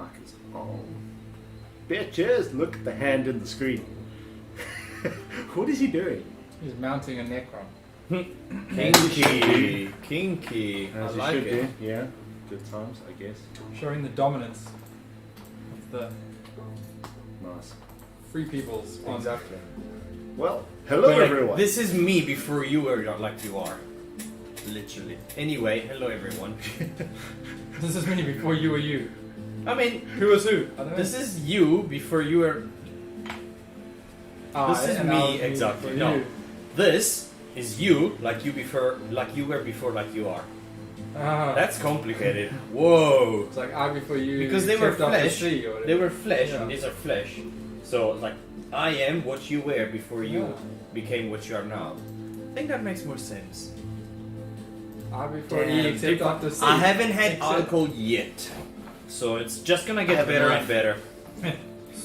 Micah's on. Bitches, look at the hand in the screen. What is he doing? He's mounting a Necron. Kinky. As I he like should it. do. Yeah, good times, I guess. Showing the dominance of the Nice. free peoples. On Exactly. Well, hello But, like, everyone. this is me before you were like you are. Literally. Anyway, hello everyone. This is me before you were you. I mean, Who was who? I don't know. this is you before you were. This is and I was me exactly. before No, you. this is you like you before, like you were before, like you are. Ah. That's complicated. Whoa. It's like I before you. Because they were kept up the flesh. tree or whatever. They were flesh, Yeah. and these are flesh. So like, I am what you were before you Yeah. became what you are now. I think that makes more sense. I before Damn, E except people- after C. I haven't had Except- alcohol yet, so it's just gonna get haven't better enough. and better.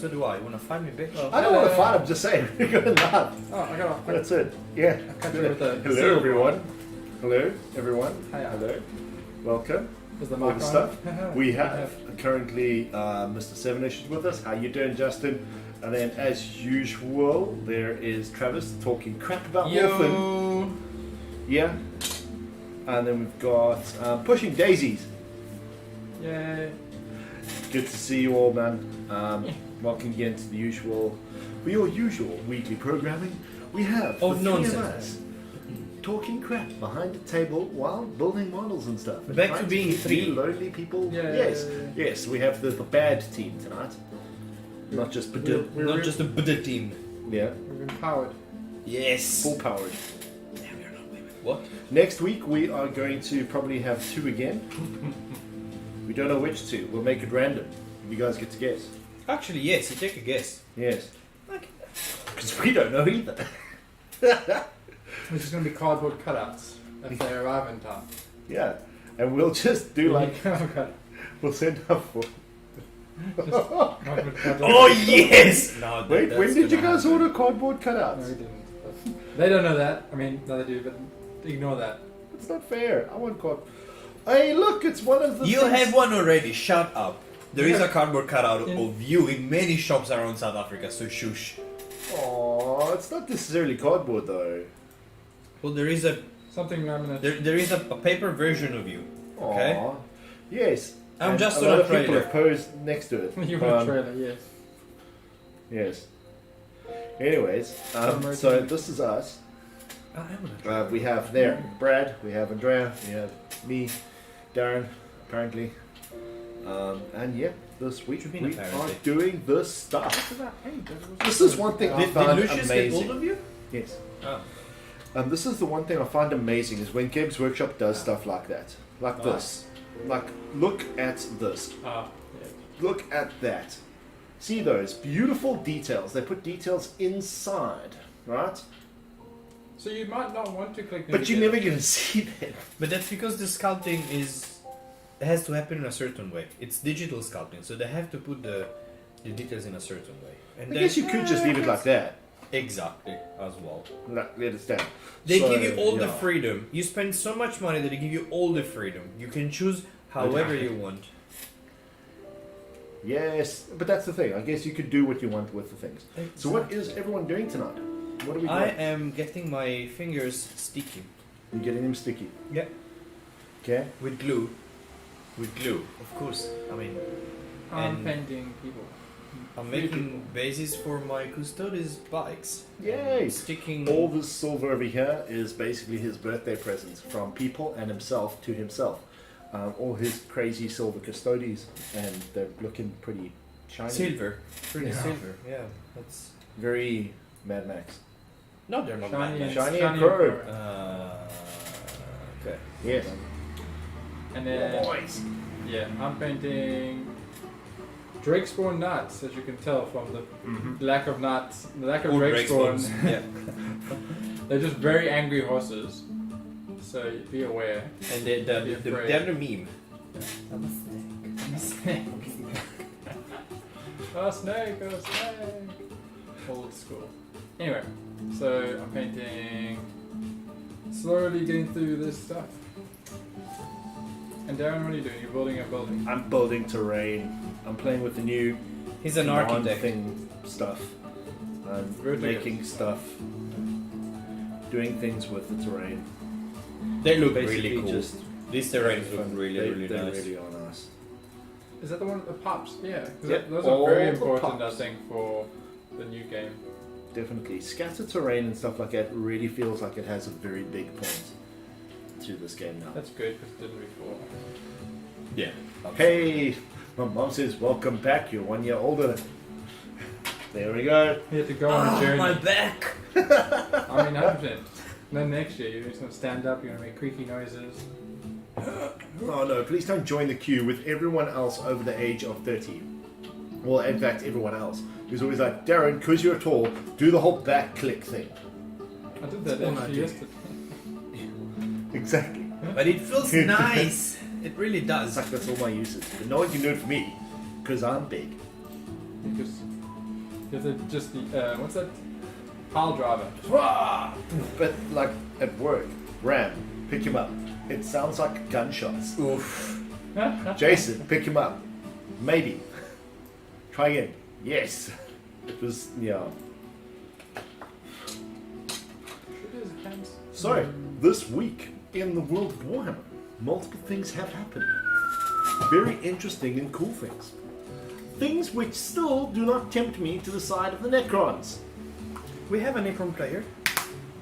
So do I. You wanna fight me, bitch? Oh. I don't want to fight him, just saying. We're going to laugh. Oh, I got That's it. Yeah. cut you with a Hello seal. everyone. Hello everyone. Hiya. Hello. Welcome. Was the All mic the on? stuff. We have currently Mr. Sevenish is with us. How you doing, Justin? And then, as usual, there is Travis talking crap about Wolfen. Yo. Yeah. And then we've got Pushing Daisies. Yay. Good to see you all, man. Welcome again to the usual, your usual weekly programming. We have Oh, the three of nonsense. us talking crap behind a table while building models and stuff. And Back trying to being keep three. you lonely people. Yeah, yes, yeah, yeah. yes. We have the bad team tonight, not just We're- we're Not real- just a Buddha team. yeah, We've empowered. Yes. full powered. Yeah, we are not women. What? Next week we are going to probably have two again. We don't know which two. We'll make it random. You guys get to guess. Actually, yes. You take a guess. Yes, Okay. because we don't know either. Which is going to be cardboard cutouts if they arrive in time. Yeah, and we'll just do like Cardboard we'll send up for. cutouts. Oh yes. No, that, Wait, that's when did you gonna guys happen. order cardboard No, we cutouts? didn't. But they don't know that. I mean, no, they do, but ignore that. It's not fair. I want card. Hey, look, it's one of the. You things- have one already. Shut up. There is Yeah. a cardboard cutout In- of you in many shops around South Africa. So shush. Aw, it's not necessarily cardboard though. Well, there is a Something laminate. there is a paper version of you. Okay. Aw. Yes. I'm And just a on lot a of people trailer. have posed next to it. You want a trailer, yes. Yes. Anyways, Submerged. so this is us. We have there Brad, we have Andrea, we have me, Darren, apparently. And yeah, this week What do you we mean, are apparently? doing this stuff. Hey, This is one thing I Did found Lucius get amazing. hold of you? Yes. Oh. This is the one thing I find amazing is when Games Workshop does stuff like that. Like Nice. this. Like, look at this. Ah, yeah. Look at that. See those beautiful details. They put details inside, right? So you might not want to click But you're never going to see them. But that's because the sculpting has to happen in a certain way. It's digital sculpting, so they have to put the details in a certain way. And I then- guess you could just leave it like that. Exactly, as well. Let it stand. They So, give you all the yeah. freedom. You spend so much money that they give you all the freedom. You can choose however you want. Yes, but that's the thing. I guess you could do what you want with the things. So what is everyone doing tonight? What are we doing? I am getting my fingers sticky. You're getting them sticky. Yeah. Okay. With glue. With glue, of course. I mean, I'm And- painting people. I'm Three making people. bases for my custodes bikes. Yay! Sticking. All this silver over here is basically his birthday presents from people and himself to himself. All his crazy silver custodes, and they're looking pretty shiny. Silver. Pretty Yeah. silver. Yeah. That's. Very Mad Max. No, they're not Shiny bad. and Shiny shiny and chrome. Okay. Yes. And then, Boys. yeah, I'm painting Drake spawn knights, as you can tell from the lack of knights, the lack of All Drake Drake spawn. spawns. Yeah. They're just very angry horses, so be aware. And Be they're afraid. the meme. Oh snake, oh snake. Old school. Anyway, so I'm painting, slowly getting through this stuff. And Darren, what are you doing? You're building a building. I'm building terrain. I'm playing with the new He's an command architect. thing stuff. I'm Very good. making stuff, doing things with the terrain. They look Basically really cool. just These terrains look fun. really, they, really they nice. really are nice. Is that the one with the pups? Yeah. 'Cause Yeah, those all are very the important, pups. I think, for the new game. Definitely. Scattered terrain and stuff like that really feels like it has a very big point to this game now. That's good because it didn't before. Yeah. Hey, my mom says, welcome back, you're 1 year older. There we go. You had to go on a journey. my back! I mean, 100%. Then next year, you're just going to stand up, you're going to make creaky noises. Oh no, please don't join the queue with everyone else over the age of 30. Well, in fact, everyone else. Who's always like, Darren, because you're tall, do the whole back click thing. I did that That's all I actually do. yesterday. Exactly. But it feels nice. It really It's does. like that's all my usage. But no one can do it for me, because I'm big. Because just the, what's that? Pile driver. But like at work, Ram, pick him up. It sounds like gunshots. Oof. Jason, pick him up. Maybe. Try again. Yes. It was, yeah. So, this week in the world of Warhammer, multiple things have happened. Very interesting and cool things. Things which still do not tempt me to the side of the Necrons. We have a Necron player.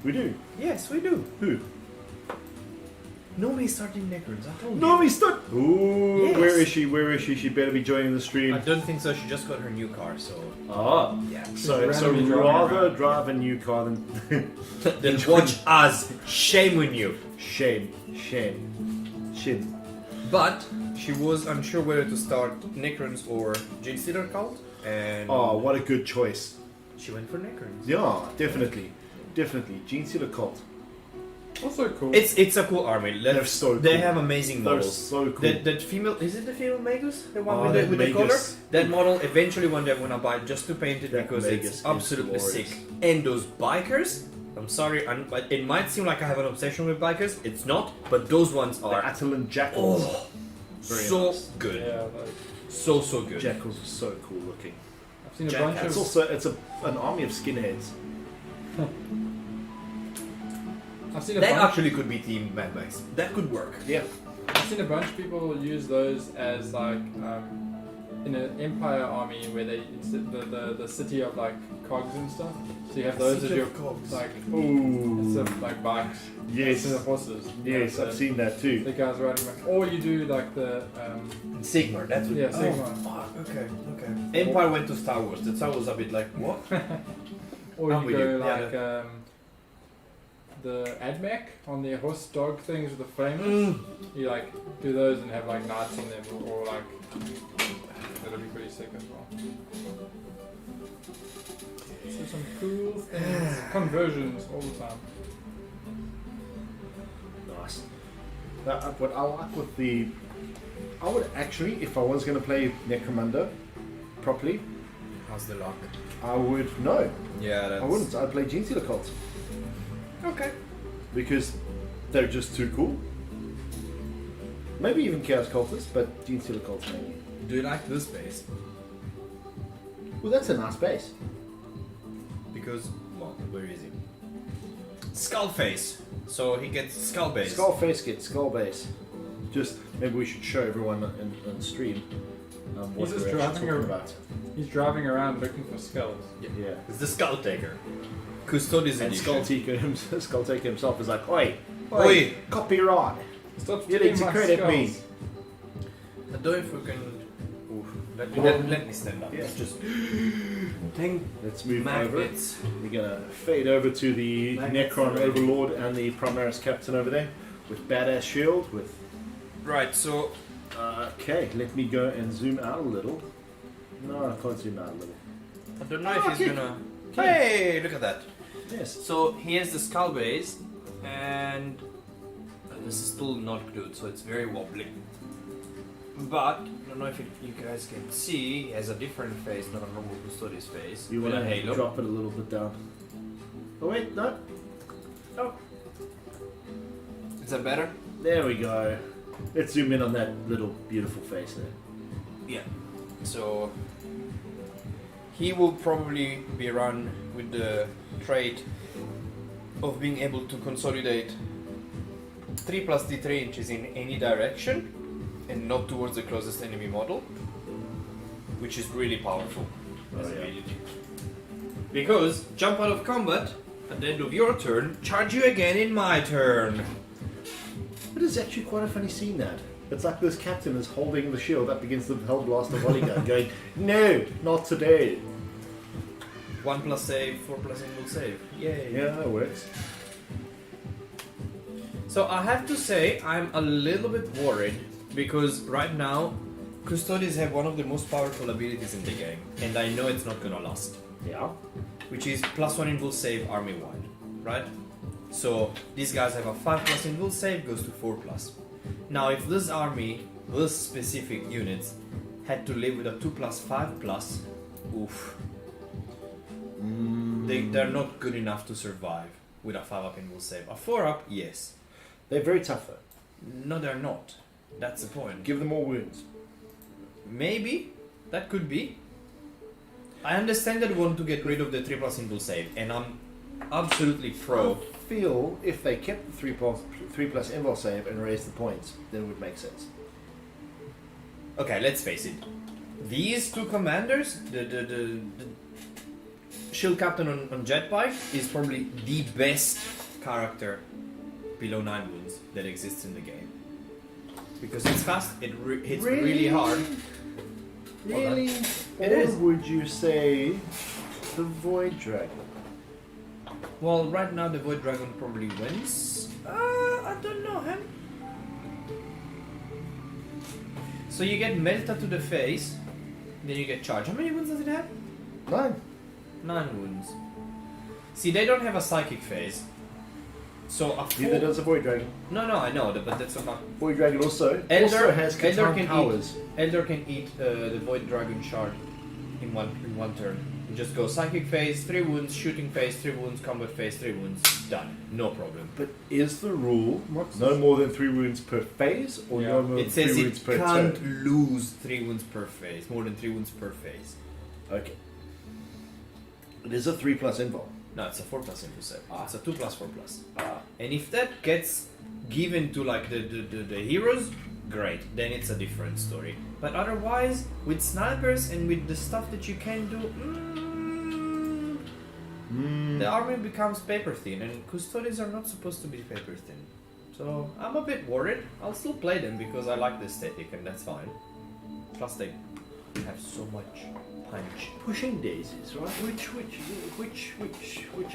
We do. Yes, we do. Who? Nobody's starting Necrons. I told you. No, we stood. Ooh, Yes. where is she? Where is she? She better be joining the stream. I don't think so. She just got her new car, so Ah, yeah. so randomly driving rather around. drive a new car than Then watch us. Shame on you. shame. Shin. But she was unsure whether to start Necrons or Jade Stealer cult, and Oh, what a good choice. she went for Necrons. Yeah, definitely. Gene Stealer Cult. Also cool. It's a cool army. They're so They cool. have amazing They're models. so cool. That female, is it the female Magus? The one Oh, with that the color? Magus. That model, eventually one day I'm gonna buy just to paint it That because Magus it's is absolutely glorious. sick. And those bikers, I'm sorry, but it might seem like I have an obsession with bikers. It's not, but those ones The are Atalan Jackals. so Very nice. good. yeah, like, So good. Jackals are so cool looking. I've seen a Jack- bunch It's of. also an army of skinheads. I've seen a That bunch. actually could be Team Mad Max. That could work. Yeah. I've seen a bunch of people use those as like in an Empire army where they it's the city of like cogs and stuff. So you have those City as your of cogs. like Ooh. instead of like bikes. Yes. Instead of horses. Yes, I've seen that The too. guys riding back. Or you do like the Sigmar, that's what Yeah, Sigmar. Oh, fuck, okay. Empire went to Star Wars. The Star Wars a bit like, what? or I'm you with go you. like Yeah. the Admech on their horse dog things with the flames. Mm. You like do those and have like knights on them or like that'll be pretty sick as well. So some cool things. Conversions all the time. Nice. What I like with the... I would actually, if I was going to play Necromunda properly, How's the luck? I would... No, Yeah, that's... I wouldn't. I'd play Gene Stealer Cults. Okay. Because they're just too cool. Maybe even Chaos Cultists, but Gene Stealer Cults maybe. Do you like this base? Well, that's a nice base. Because, well, where is he? Skull face. So he gets skull base. Skull face gets skull base. Just maybe we should show everyone on stream what He's just we're driving actually talking a- about. He's driving around looking for skulls. Yeah. It's the skull taker. Custodes And edition. Skulltaker himself is like, oi, Oi. copyright. Stop You stealing need to my credit skulls. me. I don't know if we can... Oof. Let me stand up. Yeah. It's just... Thank Let's move over. magnets. We're gonna fade over to the Magnets. Necron Overlord and the Primaris Captain over there with badass shield. With Right, so... okay, let me go and zoom out a little. No, I can't zoom out a little. I don't know if he's okay. gonna... Hey, look at that. Yes. So here's the skull base, and this is still not glued, so it's very wobbly. But I don't know if you guys can see, he has a different face, not a normal Custodes face. You with want a to halo. drop it a little bit down. Oh wait, no. Is that better? There we go. Let's zoom in on that little beautiful face there. Yeah. So he will probably be run with the trait of being able to consolidate 3 plus d3 inches in any direction and not towards the closest enemy model, which is really powerful as Oh, yeah. ability. Because jump out of combat at the end of your turn, charge you again in my turn. It is actually quite a funny scene, that. It's like this captain is holding the shield up against the Hellblaster volley gun, going, "No, not today." 1 plus save, 4 plus invul save. Yay. Yeah, that works. So I have to say I'm a little bit worried because right now Custodes have one of the most powerful abilities in the game, and I know it's not gonna last. Yeah. Which is +1 invul save army wide, right? So these guys have a 5 plus invul save, goes to 4 plus. Now if this army, those specific units, had to live with a 2 plus 5 plus, oof. They're not good enough to survive with a 5 up invul save. A 4 up, yes. They're very tough, though. No, they're not. That's the point. Give them more wounds. Maybe. That could be. I understand that we want to get rid of the 3 plus invul save, and I'm absolutely pro. I feel if they kept the 3 plus invul save and raised the points, then it would make sense. Okay, let's face it. These two commanders, the shield captain on Jetbike is probably the best character below 9 wounds that exists in the game. Because it's fast, it hits really hard. Really? It Or is. would you say the Void Dragon? Well, right now the Void Dragon probably wins. I don't know, him. So you get Melta to the face, then you get charge. How many wounds does it have? 9. 9 wounds. See, they don't have a psychic phase. So a Neither full... does the Void Dragon. No, I know that, but that's not. Void Dragon also Elder has Elder Catan can powers. Elder can eat the Void Dragon shard in one turn. You just go psychic phase, 3 wounds, shooting phase, 3 wounds, combat phase, 3 wounds, done. No problem. But is the rule What's no this? more than 3 wounds per phase, or Yeah. no more than It 3 says wounds it per can't turn? lose 3 wounds per phase, more than 3 wounds per phase. Okay. It is a 3 plus invul. No, it's a 4 plus into 7. Ah. It's a 2 plus 4 plus. Ah. And if that gets given to like the heroes, great, then it's a different story. But otherwise, with snipers and with the stuff that you can do, the army becomes paper thin, and Custodes are not supposed to be paper thin. So I'm a bit worried. I'll still play them because I like the aesthetic, and that's fine. Plus they have so much punch. Pushing daisies, right? Which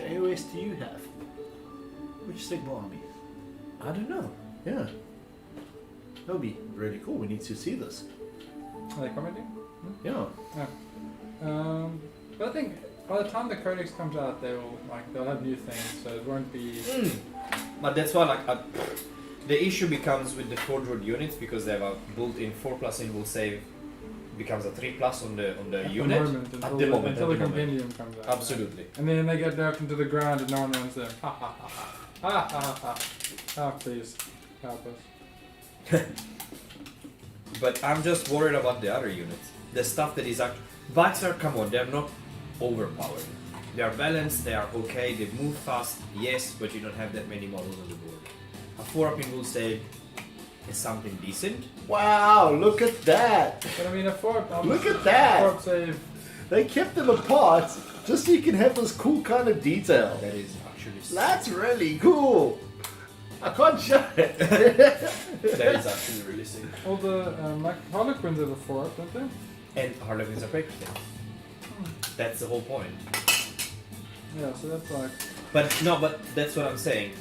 AOS do you have? Which Sigma army? I don't know. Yeah. That would be really cool. We need to see this. Are they commenting? Yeah. But I think by the time the codex comes out, they'll have new things, so it won't be. But that's why the issue becomes with the Forge World units because they have a built-in 4 plus invul save becomes a 3 plus on the At unit. the moment, At the moment, until at the the moment. compendium comes out. Absolutely. And then they get knocked into the ground and no one runs them. Ha ha ha ha. Ha ha ha ha. Ah, please help us. But I'm just worried about the other units. The stuff that is actually... Bikes are, come on, they're not overpowered. They are balanced, they are okay, they move fast, yes, but you don't have that many models on the board. A 4 up invul save is something decent. Wow, look at that. But I mean, a 4 Look at that. 4 save. They kept them apart just so you can have this cool kind of detail. That is actually... That's really cool. I can't show it. that is actually really sick. All the Harlequins have a 4 up, don't they? And Harlequins are paper thin. That's the whole point. Yeah, so that's like. But that's what I'm saying.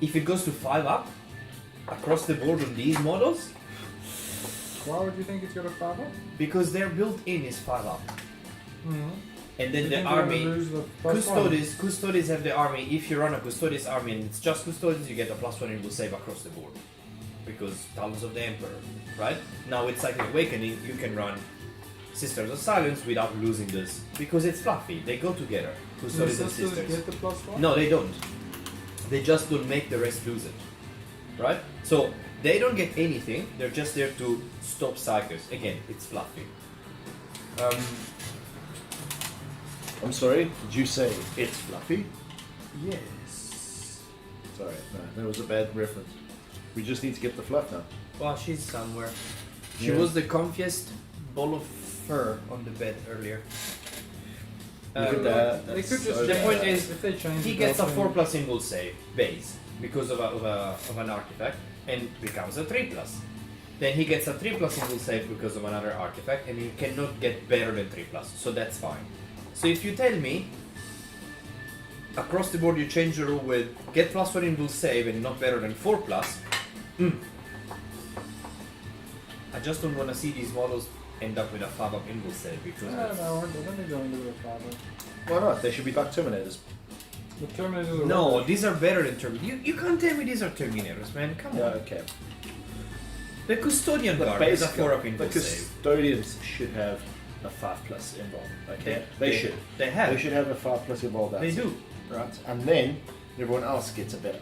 If it goes to 5 up, across the board on these models, Why would you think it's got a 5 up? because their built-in is 5 up. Mm-hmm. And then You the think they're gonna army, lose the +1? Custodes have the army. If you run a Custodes army and it's just Custodes, you get a +1 invul save across the board. Because Talons of the Emperor, right? Now with Cyclic Awakening, you can run Sisters of Silence without losing this. Because it's fluffy, they go together. The Custodes and sisters Sisters. get the +1? No, they don't. They just don't make the rest lose it. Right? So They don't get anything. They're just there to stop psychers. Again, it's fluffy. I'm sorry, did you say it's fluffy? Yes. Sorry, no, that was a bad reference. We just need to get the fluff now. Well, she's somewhere. She Yeah. was the comfiest ball of fur on the bed earlier. Look at that. They That's could just so The change point that. is, if they change he it, gets a they'll 4+ single save base because of an artifact and becomes a 3+. Then he gets a 3+ single save because of another artifact and he cannot get better than 3+, so that's fine. So if you tell me across the board you change the rule with get +1 in will save and not better than 4+, I just don't want to see these models end up with a 5-up in will save because I don't know, I don't think they'll end up with a 5-up. Why not? They should be like Terminators. The Terminators are no, rubbish. these are better than Terminators. You can't tell me these are Terminators, man. Come Yeah, on. okay. The Custodian The Guard is a base 4-up in the will save. custodians should have a 5+ involved. Okay, they should. They have. They should have a 5+ involved. They do. Right, and then everyone else gets a better.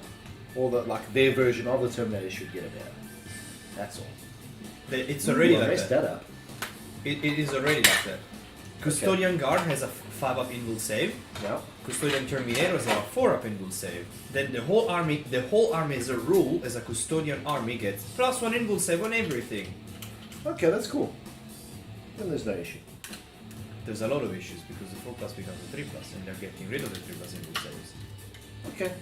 Or their version of the Terminator should get a better. That's all. It's already Ooh, I like messed that. that up. It is already like that. Custodian Guard has a 5-up in will save. Yeah. Custodian Terminator has a 4-up in will save. Then the whole army as a rule, as a Custodian army, gets +1 in will save on everything. Okay, that's cool. Then there's no issue. There's a lot of issues because the 4+ becomes a 3+, and they're getting rid of the 3+ in will saves. Okay.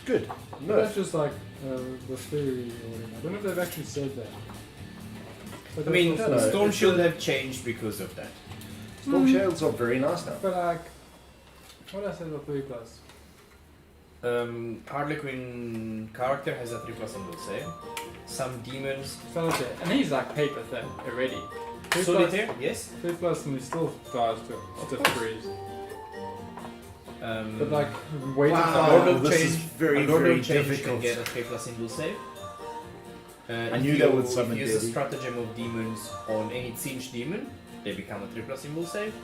Good. But that's No. just like the theory or whatever. I don't know if they've actually said that. But I mean, that's no, also- Storm it's Shield good. have changed because of that. Storm Shields are very nice now. But like, what did I say about 3+? Harlequin character has a 3+ in will save. Some demons. Solitaire. And he's like paper thin already. 3+, Solitaire, yes. 3+ and he still dies to stiff freeze. But like, waiting Wow. for Lord of this Change, is very, a Lord very of Change difficult. can get a 3+ in will save. I knew that would summon If you use a Debbie. stratagem of demons on any Siege demon, they become a 3+ in will save.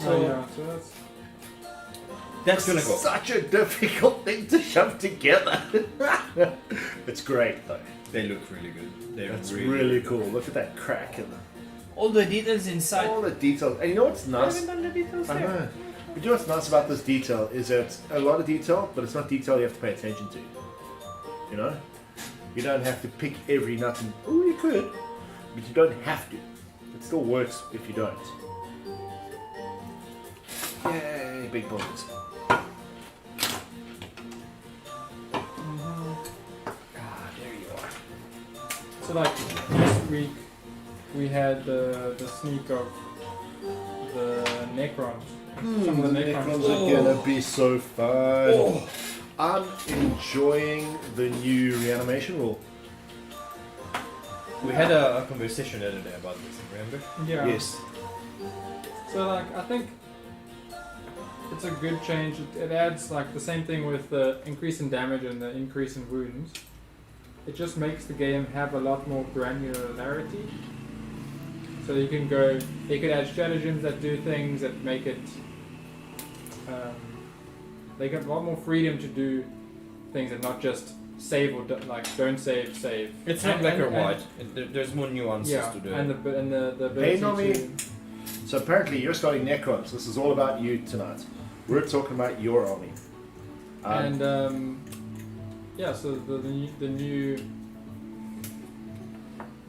So yeah, so That's gonna go. Such a difficult thing to shove together. It's great though. They look really good. They're It's really, really cool. Look at that crack and all the details inside. all the details. And you know what's I nice? haven't done the details I there. know. But you know what's nice about this detail is that a lot of detail, but it's not detail you have to pay attention to. You know? You don't have to pick every nut and... Oh, you could. But you don't have to. It still works if you don't. Yay, big bullets. There you are. So like this week we had the sneak of the Necrons. Some of the Necrons. Necrons are gonna be so fun. I'm enjoying the new reanimation rule. We had a conversation the other day about this, remember? Yeah. Yes. So like I think it's a good change. It adds like the same thing with the increase in damage and the increase in wounds. It just makes the game have a lot more granularity. So you can go. They could add stratagems that do things that make it. They get a lot more freedom to do things and not just save or don't save, save. It's not And- black or and- white. There's more nuances Yeah, to do. and the ability Hey, Nami. to. So apparently you're starting Necrons. This is all about you tonight. We're talking about your army. Yeah, so the new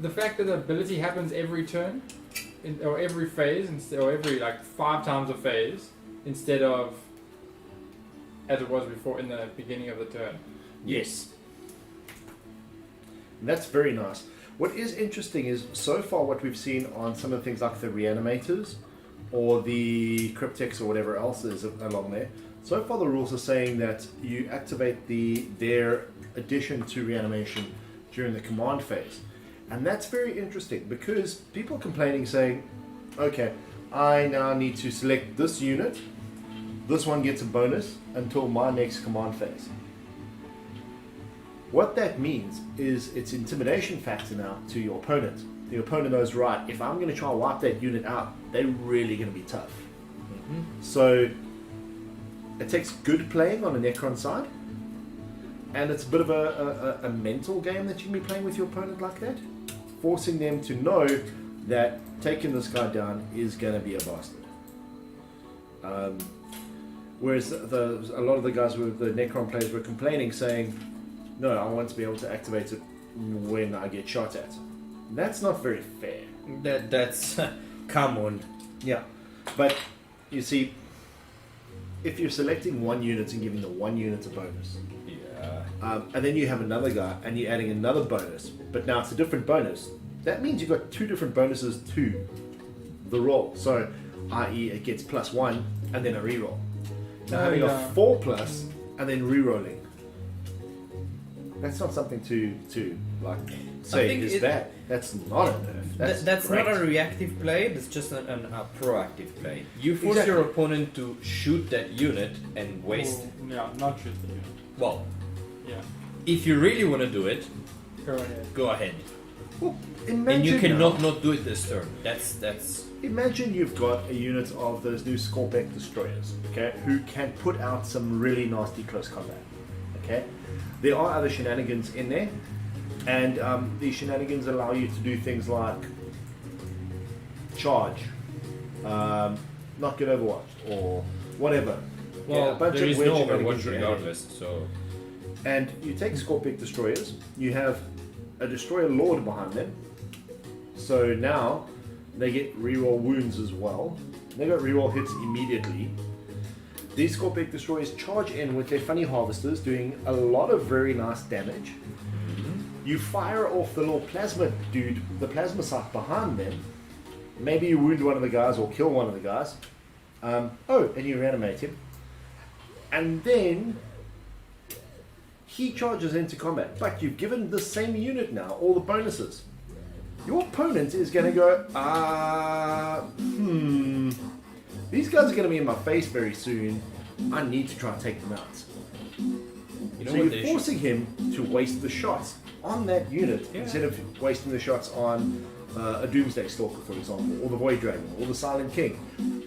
the fact that the ability happens every turn or every phase or every like 5 times a phase instead of as it was before in the beginning of the turn. Yes. And that's very nice. What is interesting is so far what we've seen on some of the things like the reanimators or the cryptics or whatever else is along there. So far the rules are saying that you activate their addition to reanimation during the command phase. And that's very interesting because people are complaining saying, okay, I now need to select this unit. This one gets a bonus until my next command phase. What that means is it's intimidation factor now to your opponent. The opponent knows, right, if I'm going to try and wipe that unit out, they're really going to be tough. So it takes good playing on the Necron side, And it's a bit of a mental game that you can be playing with your opponent like that, forcing them to know that taking this guy down is going to be a bastard. Whereas a lot of the guys with the Necron players were complaining, saying, no, I want to be able to activate it when I get shot at. That's not very fair. That's come on. Yeah, but you see, if you're selecting one unit and giving the one unit a bonus, and then you have another guy and you're adding another bonus, but now it's a different bonus, that means you've got two different bonuses to the roll. So, i.e., it gets +1 and then a reroll. Now having a 4+ and then rerolling, that's not something to like say is bad. That's not a nerf. That's great. not a reactive play, that's just a proactive play. You force your opponent to shoot that unit and waste. Yeah, not shoot the unit. Well, Yeah, if you really want to do it, go ahead. go ahead. Well, And you cannot now, not do it this turn. That's. Imagine you've got a unit of those new Scorpion destroyers, okay, who can put out some really nasty close combat. Okay, there are other shenanigans in there, and these shenanigans allow you to do things like charge, not get overwatched, or whatever. Well, a bunch there of is weird no shenanigans Overwatch in there. regardless, so. And you take Scorpion destroyers, you have a destroyer lord behind them, so now they get reroll wounds as well. They got reroll hits immediately. These Scorpion destroyers charge in with their funny harvesters, doing a lot of very nice damage. You fire off the little plasma dude, the plasma sight behind them. Maybe you wound one of the guys or kill one of the guys. And you reanimate him. And then he charges into combat. But you've given the same unit now all the bonuses. Your opponent is going to go, these guys are going to be in my face very soon. I need to try and take them out. You know So what you're forcing him to waste the shots on that unit instead of wasting the shots on a Doomsday Stalker, for example, or the Void Dragon, or the Silent King,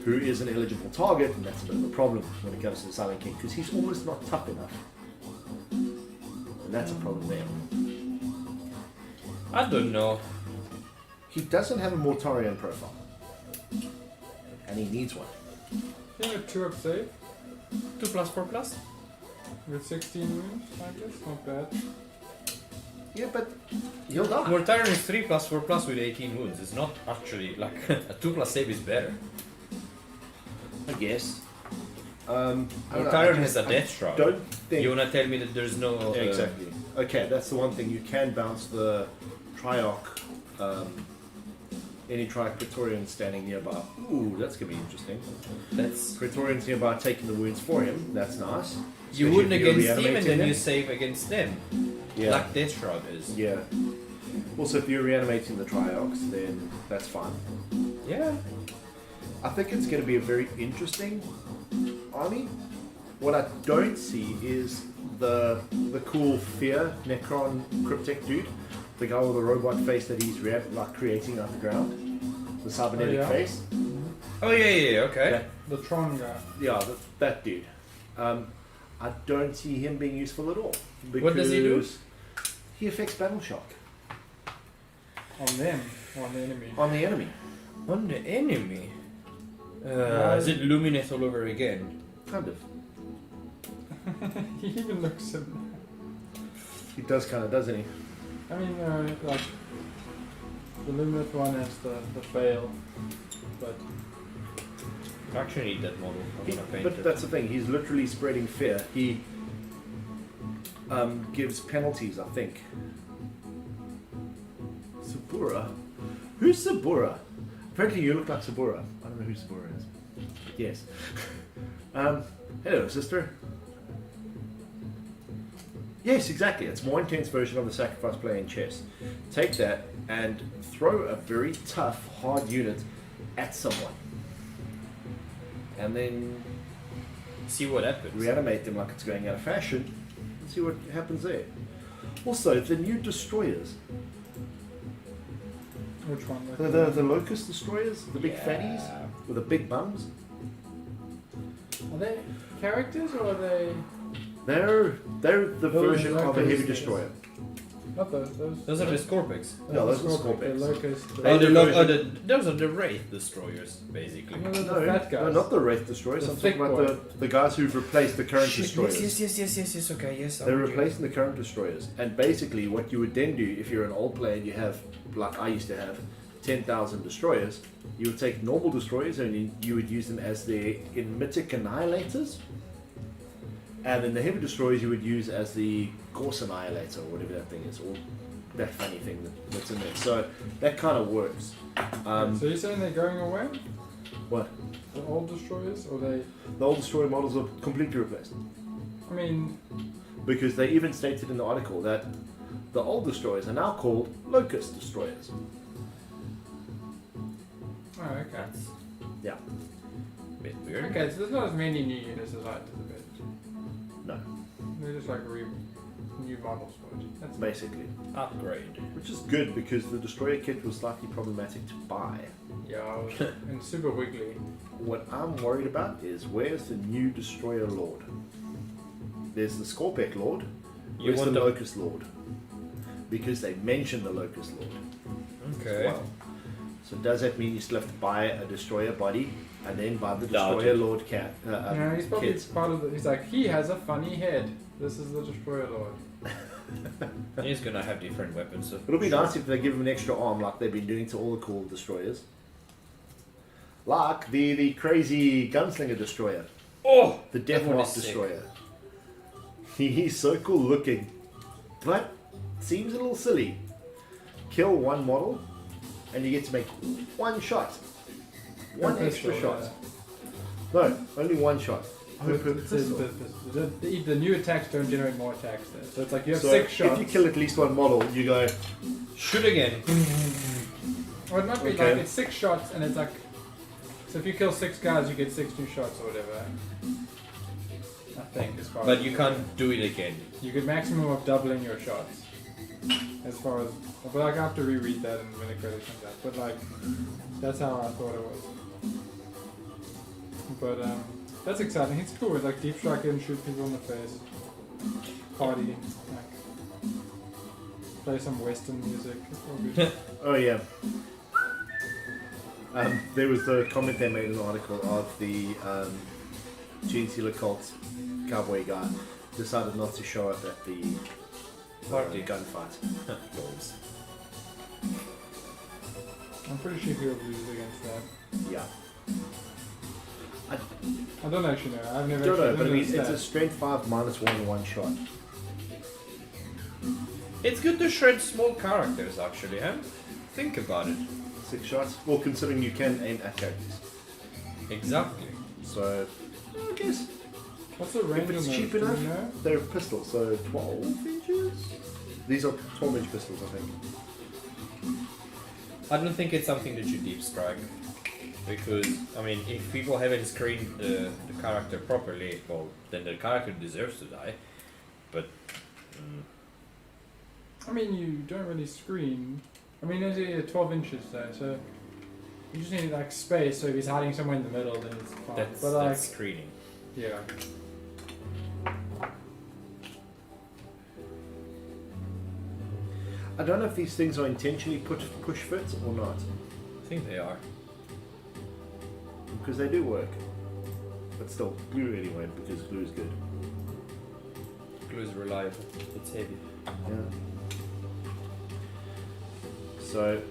who is an eligible target, and that's a bit of a problem when it comes to the Silent King, because he's almost not tough enough. And that's a problem there. I don't know. He doesn't have a Mortarion profile. And he needs one. You have a 2-up save 2+4+? with 16 wounds, I guess. Not bad. Yeah, but he'll die. Mortarion is 3+4+ with 18 wounds. It's not actually like a 2+ save is better. I guess. I don't know, Mortarion I has a just- death shroud. Don't think. You wanna tell me that there's no? Exactly. Okay, that's the one thing. You can bounce the Triarch, any Triarch Praetorian standing nearby. Ooh, that's going to be interesting. That's Praetorian's nearby taking the wounds for him. That's nice. you Especially wouldn't if you're against him, and reanimating then them. you save against them. Yeah. Like death shroud is. Yeah. Also, if you're reanimating the Triarchs, then that's fine. Yeah. I think it's going to be a very interesting army. What I don't see is the cool Fear Necron Cryptek dude, the guy with the robot face that he's creating out the ground, the cybernetic face. Oh yeah, okay. That, The Tron guy. yeah, that dude. I don't see him being useful at all. What does he do? because He affects battle shock On them. On the enemy. on the enemy. On the enemy. Is it Lumineth all over again? Kind of. He even looks similar. He does kind of, doesn't he? I mean, like, the Lumineth one has the fail, but I actually need that model. I'm gonna paint But it. that's the thing. He's literally spreading fear. He gives penalties, I think. Sabura? Who's Sabura? Apparently you look like Sabura. I don't know who Sabura is. Yes. Hello, sister. Yes, exactly. It's a more intense version of the sacrifice play in chess. Take that and throw a very tough, hard unit at someone. And then See what happens. reanimate them like it's going out of fashion and see what happens there. Also, the new destroyers, which one? Like the locust destroyers, the big fatties with the big bums. Are they characters or are they They're the version of a heavy Locusts. destroyer. Not those. Those are the Scorpics. No, those are The Scorpics. Locust. Oh, They- those are the Wraith destroyers, basically. No, they're No, the fat guys. no, not the Wraith destroyers. The I'm talking thick about the guys who've replaced the current destroyers. Yes, okay, yes. They're replacing the current destroyers. And basically, what you would then do if you're an old player and you have, like I used to have, 10,000 destroyers, you would take normal destroyers and you would use them as the mythic annihilators. And then the heavy destroyers you would use as the Gorse Annihilator, or whatever that thing is, or that funny thing that's in there. So that kind of works. So you're saying they're going away? What? The old destroyers? Or they... The old destroyer models are completely replaced. I mean... Because they even stated in the article that the old destroyers are now called Locust destroyers. Oh, okay. That's Yeah. a bit weird. Okay, so there's not as many new units as I anticipated. No. They're just like new models for it. That's Basically. Upgrade. Which is good because the destroyer kit was slightly problematic to buy. Yeah, and super wiggly. What I'm worried about is where's the new destroyer lord? There's the Scorpic lord. You Where's the want the- Locust lord? Because they mentioned the Locust lord. Okay. Well, so does that mean you still have to buy a destroyer body and then buy the Doubt destroyer it. lord cat? No, he's probably kits? part of the... He's like, he has a funny head. This is the Destroyer Lord. He's gonna have different weapons. So It'll be nice if they give him an extra arm like they've been doing to all the cool destroyers. Like the crazy gunslinger destroyer. Oh! The Death That one Mark is sick. destroyer. He's so cool looking. But seems a little silly. Kill one model and you get to make one shot. One Pistol, extra shot. yeah. No, only one shot. But it says the new attacks don't generate more attacks there. So it's like you have So 6 shots. if you kill at least one model, you go, Shoot again. Or it might be Okay. like it's 6 shots and it's like... So if you kill 6 guys, you get 6 new shots or whatever. I think as far But as... you can't do it again. You get maximum of doubling your shots. As far as... But like, I have to reread that and when the credit comes out. But like, that's how I thought it was. But that's exciting. It's cool. It's like deep strike and shoot people in the face. Party. Like, play some Western music. It's all good. oh yeah. There was the comment they made in the article of the GNC Cult cowboy guy decided not to show up at the Party. gunfight. Balls. I'm pretty sure he'll lose against that. Yeah. I don't actually know. I've never Don't know, actually but I mean, looked at it's a stats. strength 5 minus 1 in one shot. It's good to shred small characters, actually, huh? Think about it. 6 shots. Well, considering you can aim at characters. Exactly. So, I guess What's the range if it's on cheap those? Do you enough, know? they're pistols, so 12 inches? These are 12-inch pistols, I think. I don't think it's something that you deep strike. Because, I mean, if people haven't screened the character properly, well, then the character deserves to die. But, I mean, you don't really screen. I mean, there's 12 inches though, so you just need like space. So if he's hiding somewhere in the middle, then it's fine. that's, but like, that's screening. yeah. I don't know if these things are intentionally push fits or not, I think they are. because they do work. But still, glue anyway, because glue is good. Glue is reliable. It's heavy. Yeah. So,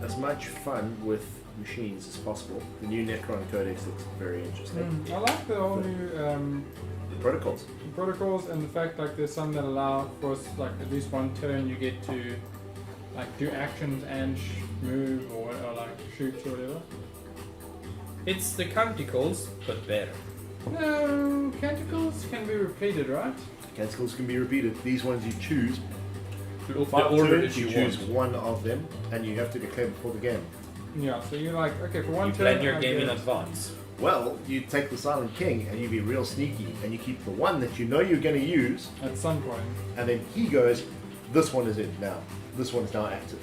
as much fun with machines as possible. The new Necron Codex looks very interesting. I like the whole new Protocols. protocols and the fact like there's some that allow for like at least one turn you get to like do actions and move or like shoot or whatever. It's the canticles, but better. No, canticles can be repeated, right? Canticles can be repeated. These ones you choose. The 5 order turns, that you you choose want. one of them, and you have to declare before the game. Yeah, so you're like, okay, for one You turn. plan your I game in get- advance. Well, you take the Silent King, and you be real sneaky, and you keep the one that you know you're going to use, At some point. and then he goes, this one is in now. This one's now active.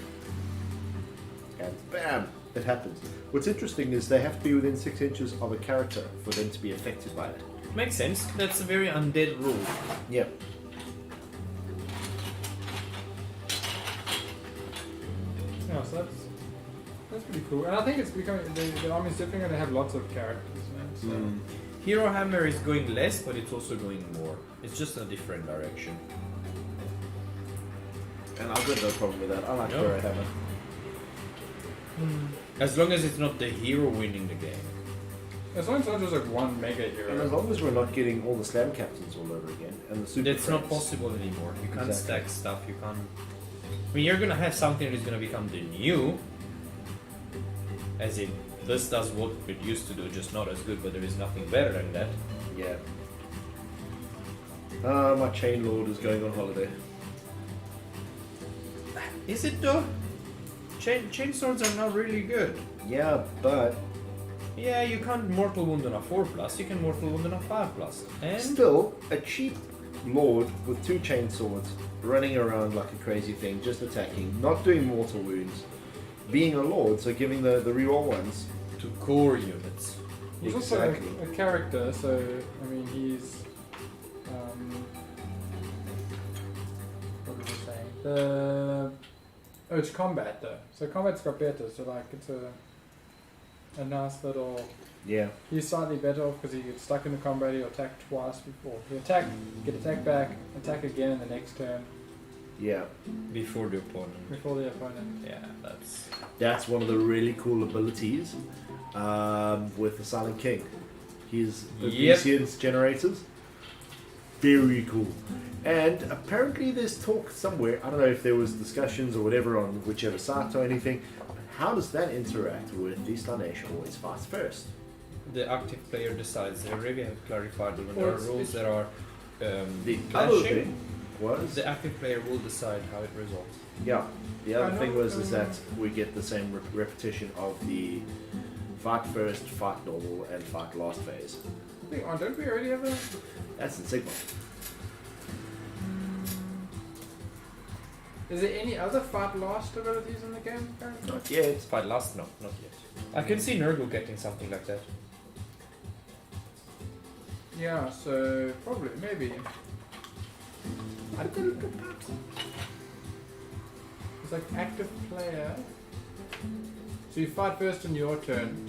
And bam, it happens. What's interesting is they have to be within 6 inches of a character for them to be affected by it. Makes sense. That's a very undead rule. Yeah. Yeah, so that's pretty cool. And I think it's becoming the army's definitely going to have lots of characters, man. So. Mm. Hero Hammer is going less, but it's also going more. It's just a different direction. And I've got no problem with that. I like No. Hero Hammer. As long as it's not the hero winning the game. As long as it's not just like one mega And as hero. long as we're not getting all the slam captains all over again and the super That's not friends. possible anymore. You can't Exactly. stack stuff. You can't. I mean, you're gonna have something that is gonna become the new. As in, this does what it used to do, just not as good. But there is nothing better than that. Yeah. My chain lord is going on holiday. Is it though? Chain swords are not really good. Yeah, but Yeah, you can't mortal wound on a 4+. You can mortal wound on a 5+. And still, a cheap lord with 2 chain swords running around like a crazy thing, just attacking, not doing mortal wounds, being a lord, so giving the reroll ones. to core units. He's Exactly. also a character, so I mean he's what was I saying? It's combat though. So combat's got better. So like it's a nice little. Yeah. He's slightly better off because he gets stuck in the combat. He'll attack twice before. He'll attack, get attacked back, attack again in the next turn Yeah. Before the opponent. before the opponent. Yeah, that's. That's one of the really cool abilities with the Silent King. His Yep. obedience generators. Very cool. And apparently there's talk somewhere, I don't know if there was discussions or whatever on whichever site or anything, how does that interact with the Slanesh always fast first? The active player decides. They already have clarified that when there Or are it's- rules that are The other clashing, thing was, the active player will decide how it resolves. yeah, the other I thing know, was is that we get the same repetition of the fight first, fight normal, and fight last phase. I think, don't we already have a? That's in Sigma. Is there any other fight last abilities in the game? Apparently? Not yet. Fight last? No, not yet. I can see Nurgle getting something like that. Yeah, so probably, maybe. I didn't. It's like active player. So you fight first on your turn,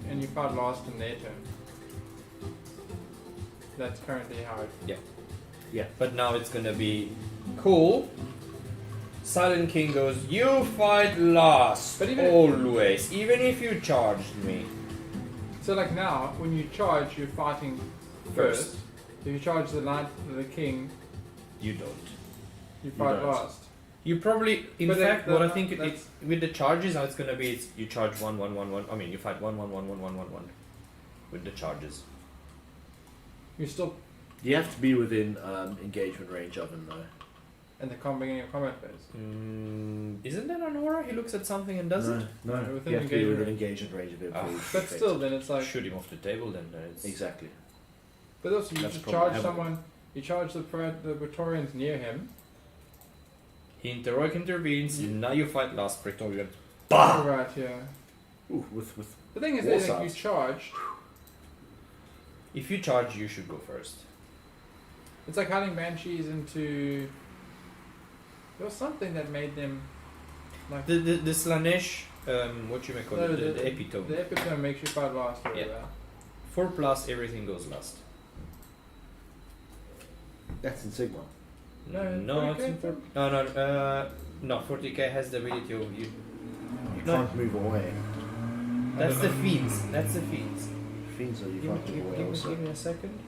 and you fight last on their turn. That's currently how it. But now it's gonna be cool. Silent King goes, you fight last, But even- always, even if you charged me. So like now, when you charge, you're fighting first. If you charge the king, You don't. you fight don't. last. You probably, in But fact, then- what I think that's- it's with the charges, how it's gonna be, it's you charge 1, 1, 1, 1. I mean, you fight 1, 1, 1, 1, 1, 1, 1 with the charges. You're still You have to be within engagement range of him though. in the beginning of combat phase. Isn't that an aura? He looks at something and does no, it. No, Within you have to be within engagement engagement range of him. Ah. for each But phase. still, then it's like. Shoot him off the table, then it's Exactly. But also, you That's just probably charge happening. someone. You charge the Praetorians near him. He heroic intervenes. Yeah. Now you fight last Praetorian. Right, yeah. Ooh, with The thing is, War that like, you sides. charge. If you charge, you should go first. It's like hiding banshees into. There was something that made them. Like The Slanesh, what you may call No, it, the epitome. the epitome makes you fight last. Or Yeah. whatever. 4+, everything goes last. that's in Sigma. No, No, it's 40K in 4. No, 40k has the ability of you. You No. can't move away. That's the fiends. That's the fiends. Fiends are you Give me, can't move away also. give me a second.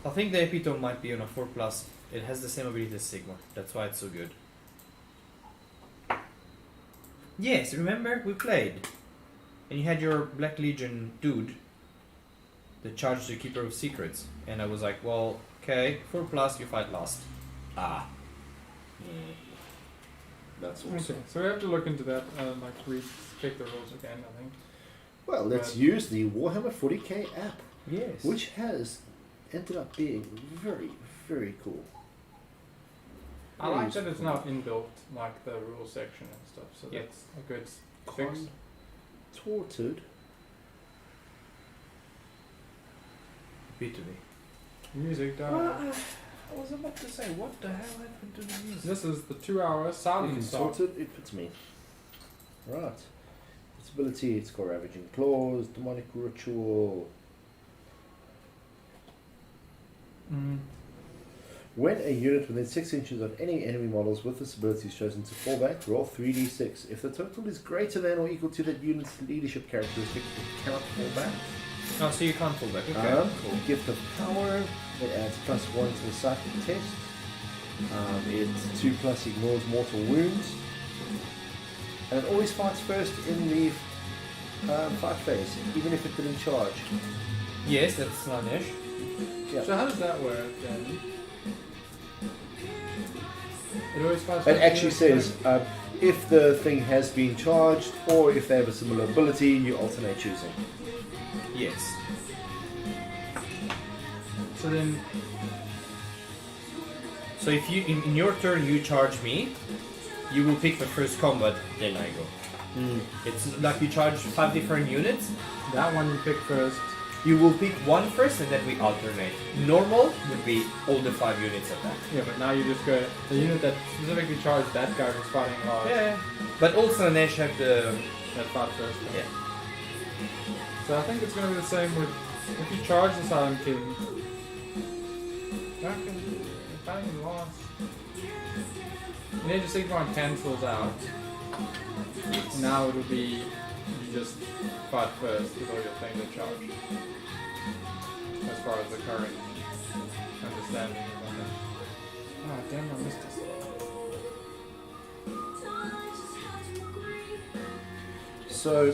I think the epitome might be on a 4+. It has the same ability as Sigma. That's why it's so good. Yes, remember we played, and you had your Black Legion dude that charged the Keeper of Secrets, and I was like, well, okay, 4+, you fight last. Ah. That's Okay, awesome. so we have to look into that and like check the rules again. I think. Well, let's Right. use the Warhammer 40k app, Yes. which has ended up being very, very cool. I like that it's now inbuilt, like the rule section and stuff. So Yeah. that's a good fix. Contorted. Beat to me. Music died. I was about to say, what the hell happened to the music? This is the 2-hour You silent can stop. sort it, it fits me. Right. Its ability, it's got Ravaging Claws, Demonic Ritual. Mm. When a unit within 6 inches of any enemy models with this ability is chosen to fall back, roll 3d6. If the total is greater than or equal to that unit's leadership characteristic, it cannot fall back. Oh, so you can't fall back. Okay. Cool. Gift of Power, it adds +1 to the psychic test. It's 2+ ignores mortal wounds. And it always fights first in the fight phase, even if it didn't charge. Yes, that's Slanesh. Yeah. So how does that work then? It always fights. It actually says if the thing has been charged or if they have a similar ability, you alternate choosing. Yes. So then, So if you in your turn you charge me, you will pick the first combat, then I go. It's like you charge 5 different units. that one you pick first. You will pick one first and then we alternate. Normal would be all the 5 units attack. Yeah, but now you just go the unit that specifically charged that guy who's fighting large. Yeah. But all Slanesh have the... That fight first. Yeah. So I think it's going to be the same with if you charge the Silent King. Back in the last. Major Sigmar cancels out. Now it'll be you just fight first with all your things in charge. As far as the current understanding of it. Ah, damn, I missed this. So,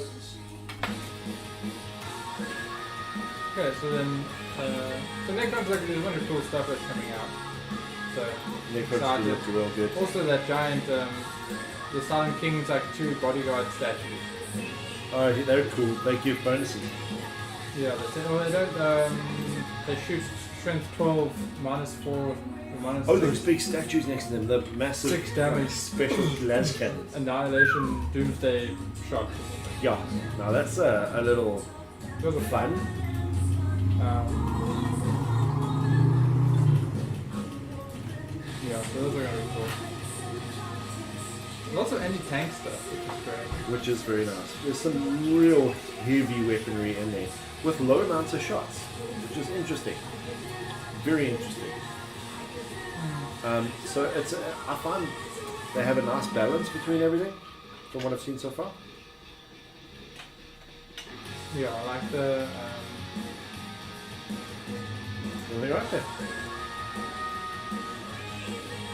Okay, so then, so Necrons, like, there's a bunch of cool stuff that's coming out. So, Necrons excited. do look real good. Also that giant, the Silent King's like 2 bodyguard statues. Oh, they're cool. They give bonuses. Yeah, that's it. Well, they don't, they shoot strength 12, -4, minus Oh, 6. those big statues next to them, the massive 6 damage. special las cannons. Annihilation, Doomsday, Shock. Yeah, now that's a little Those are fun. fun. Yeah, so those are gonna be cool. There's also anti-tank stuff, which is great. Which is very nice. There's some real heavy weaponry in there with low amounts of shots, which is interesting. Very interesting. So it's I find they have a nice balance between everything from what I've seen so far. Yeah, I like the. Everything right there.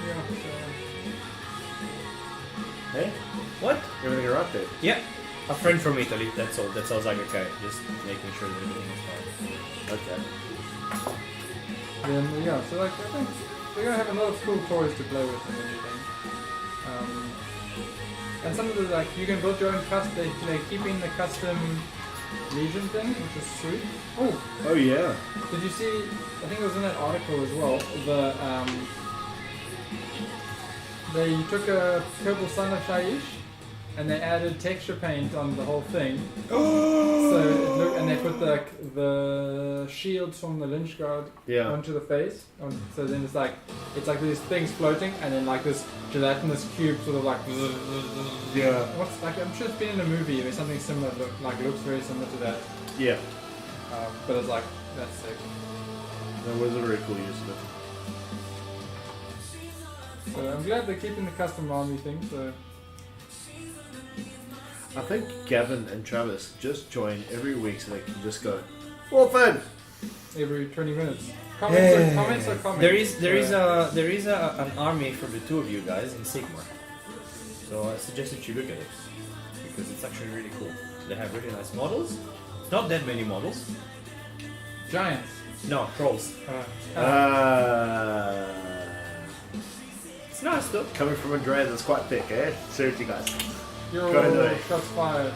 Yeah, Hey, What? everything right there. Yeah. A friend from Italy, that's all. That sounds like okay. Just making sure that everything is fine. Okay. then yeah, so like I think they're gonna have a lot of cool toys to play with and everything. And some of the like you can build your own custom. They're keeping the custom Legion thing, which is sweet. Oh, Oh yeah. did you see? I think it was in that article as well. They took a purple Sun of Shaiish and they added texture paint on the whole thing. And they put the shields from the Lynch Guard Yeah. onto the face. So then it's like these things floating, and then like this gelatinous cube sort of like. Yeah. What's like? I'm sure it's been in a movie. There's something similar. Looks very similar to that. Yeah. But it's like that's sick. That was a very cool use of it. So I'm glad they're keeping the custom army thing. So I think Gavin and Travis just join every week so they can just go, well fun! every 20 minutes. Comments are comments. There is an army for the 2 of you guys in Sigmar. So I suggest that you look at it because it's actually really cool. They have really nice models. Not that many models. Giants. No, trolls. It's nice though. Coming from Andrea, that's quite thick, eh? Seriously, guys. You're Go all ahead. shots fired.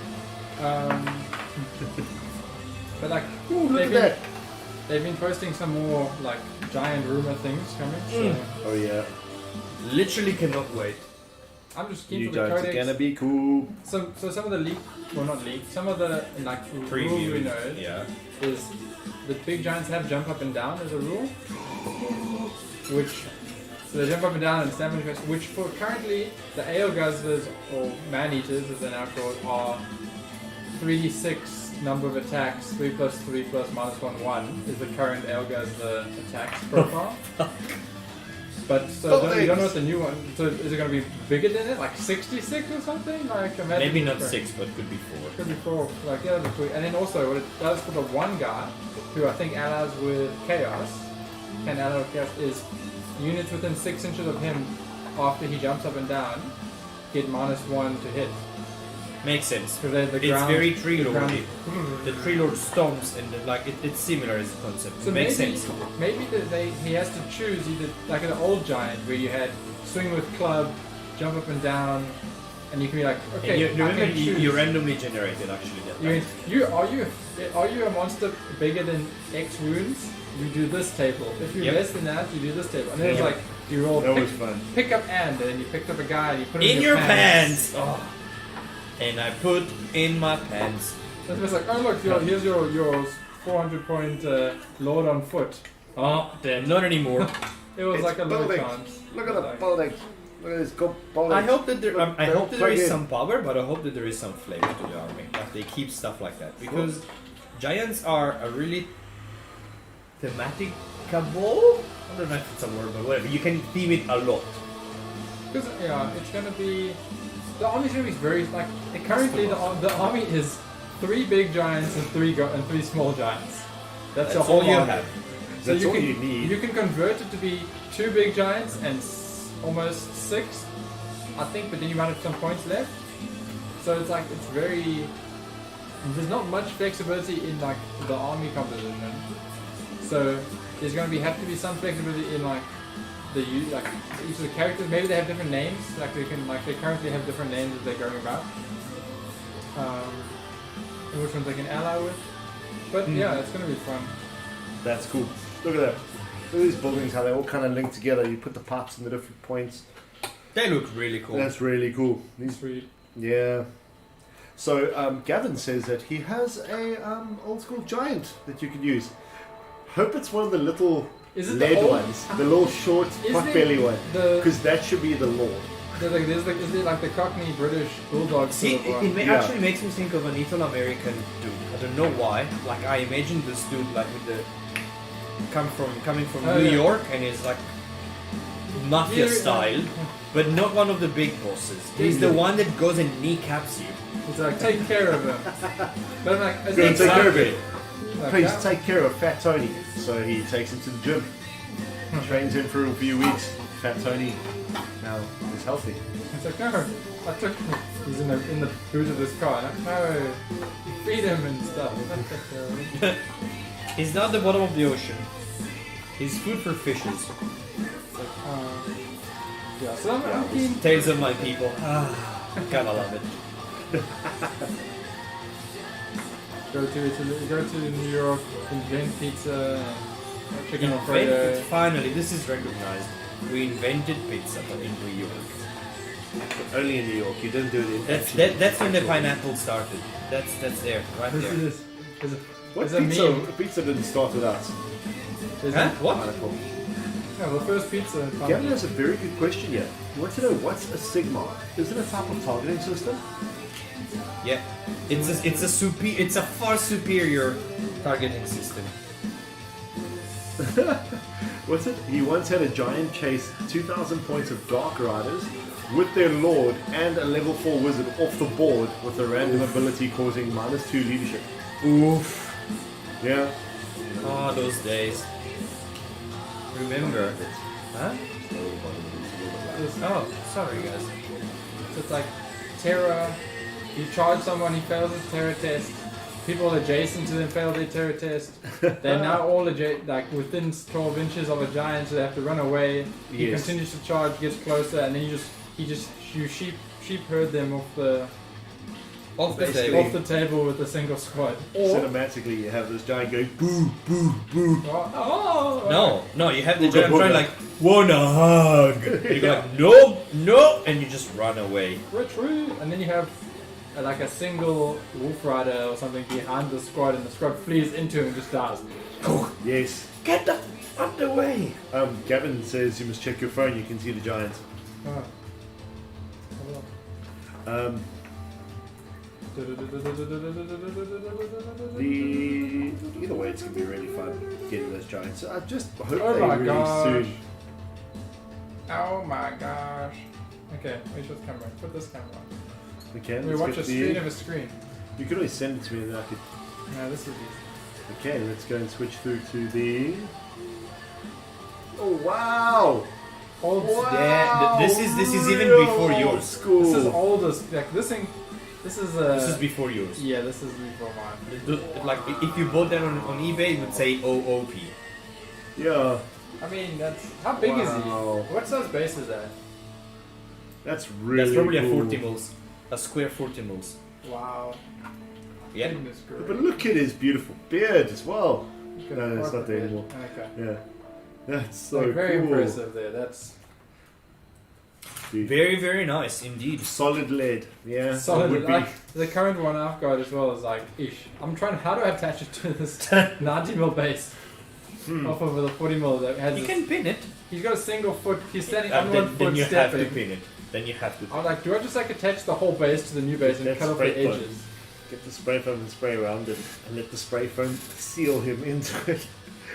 But like, Ooh, look at that! they've been posting some more like giant rumor things coming. So Oh yeah. Literally cannot wait. I'm just keen You for the guys are codex. gonna be cool. So some of the leak, well not leak, some of the like rules we know is the big giants have jump up and down as a rule, which so they jump up and down and stamina effects, which for currently the Ale Guzzlers or Man Eaters as they're now called are 3d6 number of attacks, 3 plus 3 plus minus 1 1 is the current Ale Guzzler attacks profile. But so you don't know what the new one. So is it going to be bigger than it, like 66 or something? Like imagine Maybe not 6, but could be 4. Could be 4. Like yeah, that'd be cool. And then also what it does for the one guy, who I think allies with Chaos, can ally with Chaos, is units within 6 inches of him after he jumps up and down get -1 to hit. Makes sense. Because the It's ground, very tree the lordy. ground- The tree lord stomps and it's similar as a concept. So It makes maybe, sense. maybe he has to choose either like an old giant where you had swing with club, jump up and down, and you can be like, okay, And you, I remember can you choose. randomly generated actually that. Are you a monster bigger than X wounds? You do this table. If you're Yep. less than that, you do this table. And then it's Yep. like you roll That was fun. pick up and then you picked up a guy and you put him In your pants. Oh. And I put in my pants. And it's like, oh look, here's your 400 point Lord on foot. Oh, damn, not anymore. It was It's like a low building. chance. Look at the buildings. Look at this good building. I hope that there. I hope that there is plug in. some power, but I hope that there is some flavor to the army. Like they keep stuff like that because giants are a really thematic cabal. I don't know if it's a word, but whatever. You can theme it a lot. Because it's gonna be the army's gonna be very like currently the army is 3 big giants and 3 small giants. That's the whole all you army. have. So That's you all can, you need. You can convert it to be 2 big giants and almost 6, I think, but then you might have some points left. So it's like, it's very... There's not much flexibility in like the army composition. So there's going to have to be some flexibility in like each of the characters. Maybe they have different names, they currently have different names as they're going about. And which ones they can ally with. But yeah, it's going to be fun. That's cool. Look at that. Look at these buildings, how they all kind of link together. You put the parts in the different points. They look really cool. That's really cool. These, Sweet. yeah. So Gavin says that he has a old school giant that you could use. Hope it's one of the little Is it lead the old- ones, the little short Is pot it belly one, the- because that should be the Lord. Is it like the Cockney British Bulldog See, sort of one? it Yeah. actually makes me think of an Italo American dude. I don't know why. Like I imagine this dude like with the coming from Oh, New yeah. York and is like mafia style, but not one of the big bosses. He's the one that goes and kneecaps you. It's like, take care of him. But I'm like, is Go it and take care of Exactly. it. like Please that? take care of Fat Tony. So he takes him to the gym, trains him for a few weeks. Fat Tony now is healthy. It's like, no, I took him. He's in the boot of this car. Like, no, feed him and stuff. He's not the bottom of the ocean. He's food for fishes. It's like, yeah, so I'm keen. Tales of my people. Kinda love it. Go to New York, invent pizza, and chicken Invented, Alfredo. finally, this is recognized. We invented pizza in New York. But only in New York. You didn't do it in. That's when the pineapple started. That's there, right This there. is What It's a pizza? meme. Pizza didn't start with us. Huh? What? Pineapple. Yeah, the first pizza. in Gavin London. has a very good question here. He wants to know what's a Sigma? Is it a type of targeting system? Yeah, it's a far superior targeting system. What's it? He once had a giant chase 2,000 points of Dark Riders with their Lord and a level 4 wizard off the board with a random ability causing -2 leadership. Oof. Yeah. Oh, those days. Remember? Huh? Oh, sorry guys. So it's like terror. You charge someone, he fails his terror test. People adjacent to them fail their terror test. They're now all like within 12 inches of a giant, so they have to run away. He Yes. continues to charge, gets closer, and then you sheep herd them off the Off the Basically- table. Off the table with a single squad. Or Cinematically, you have this giant going boo, boo, boo. No, you have the Booga giant booga. friend like, wanna hug. And you go like, no, no, and you just run away. Retreat! And then you have like a single wolf rider or something behind the squad, and the squad flees into him and just dies. Yes. Get the underway. Gavin says you must check your phone. You can see the giants. Oh. Either way, it's gonna be really fun getting those giants. I just hope Oh they my release gosh. soon. Oh my gosh. Okay, where's this camera? Put this camera on. Okay, We let's watch get a the- screen of a screen. You could always send it to me and then I could. No, this is easy. Okay, let's go and switch through to the. Oh wow! Old Wow! Yeah, this is even Real before old yours. School. This is oldest. Like this thing. This is This is before yours. Yeah, this is before mine. Like if you bought that on eBay, it would say OOP. Yeah, I mean, that's how big is Wow. he? What size base is that? that's really. That's probably cool. a 40 mils, a square 40 mils. Wow. Yeah. Goodness gracious. But look at his beautiful beard as well. Look at No, the it's not there bed. anymore. Okay. Yeah, that's so Like, very cool. impressive there. That's Dude. Very, very nice indeed. Solid lead. Yeah, solid. would be. Like the current one I've got as well is like ish. I'm trying. How do I attach it to this 90 mil base off of the 40 mil that has? You this- can pin it. He's got a single foot. He's standing on one Then foot you have to stepping. pin it. Then you have to. I'm like, do I just like attach the whole base to the new base and That's cut off the spray foam. edges? Get the spray foam and spray around it, and let the spray foam seal him into it,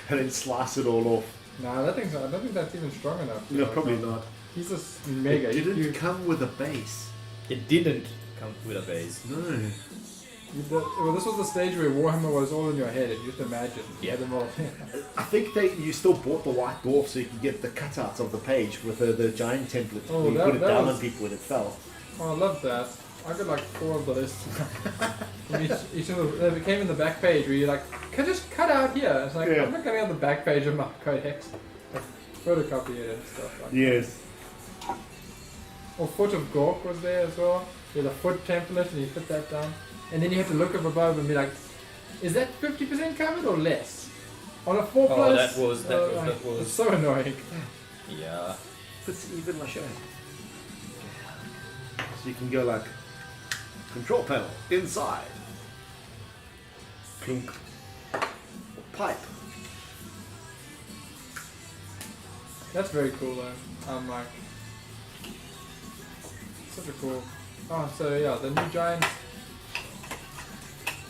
and then slice it all off. Nah, that thing's. I don't think that's even strong enough. No, probably not. He's just mega. It didn't You- come with a base. It didn't come with a base. No. well, this was the stage where Warhammer was all in your head, and you just imagine. Yeah. Them all. I think you still bought the white dwarf so you could get the cutouts of the page with the giant template. Oh, you that- put it that down was- on people when it fell. Oh, I love that. I got like 4 of those. From each of the, they came in the back page where you're like, can just cut out here. It's like, Yeah. I'm not cutting out the back page of my codex. Photocopy it and stuff like Yes. that. Or Foot of Gork was there as well. With a foot template and you put that down. And then you have to look up above and be like, is that 50% covered or less? On a 4 Oh, plus? that was- It's so annoying. Yeah. It's even my show. So you can go like control panel inside. Clunk. Pipe. That's very cool though. I'm like, such a cool. Oh, so yeah, the new giants.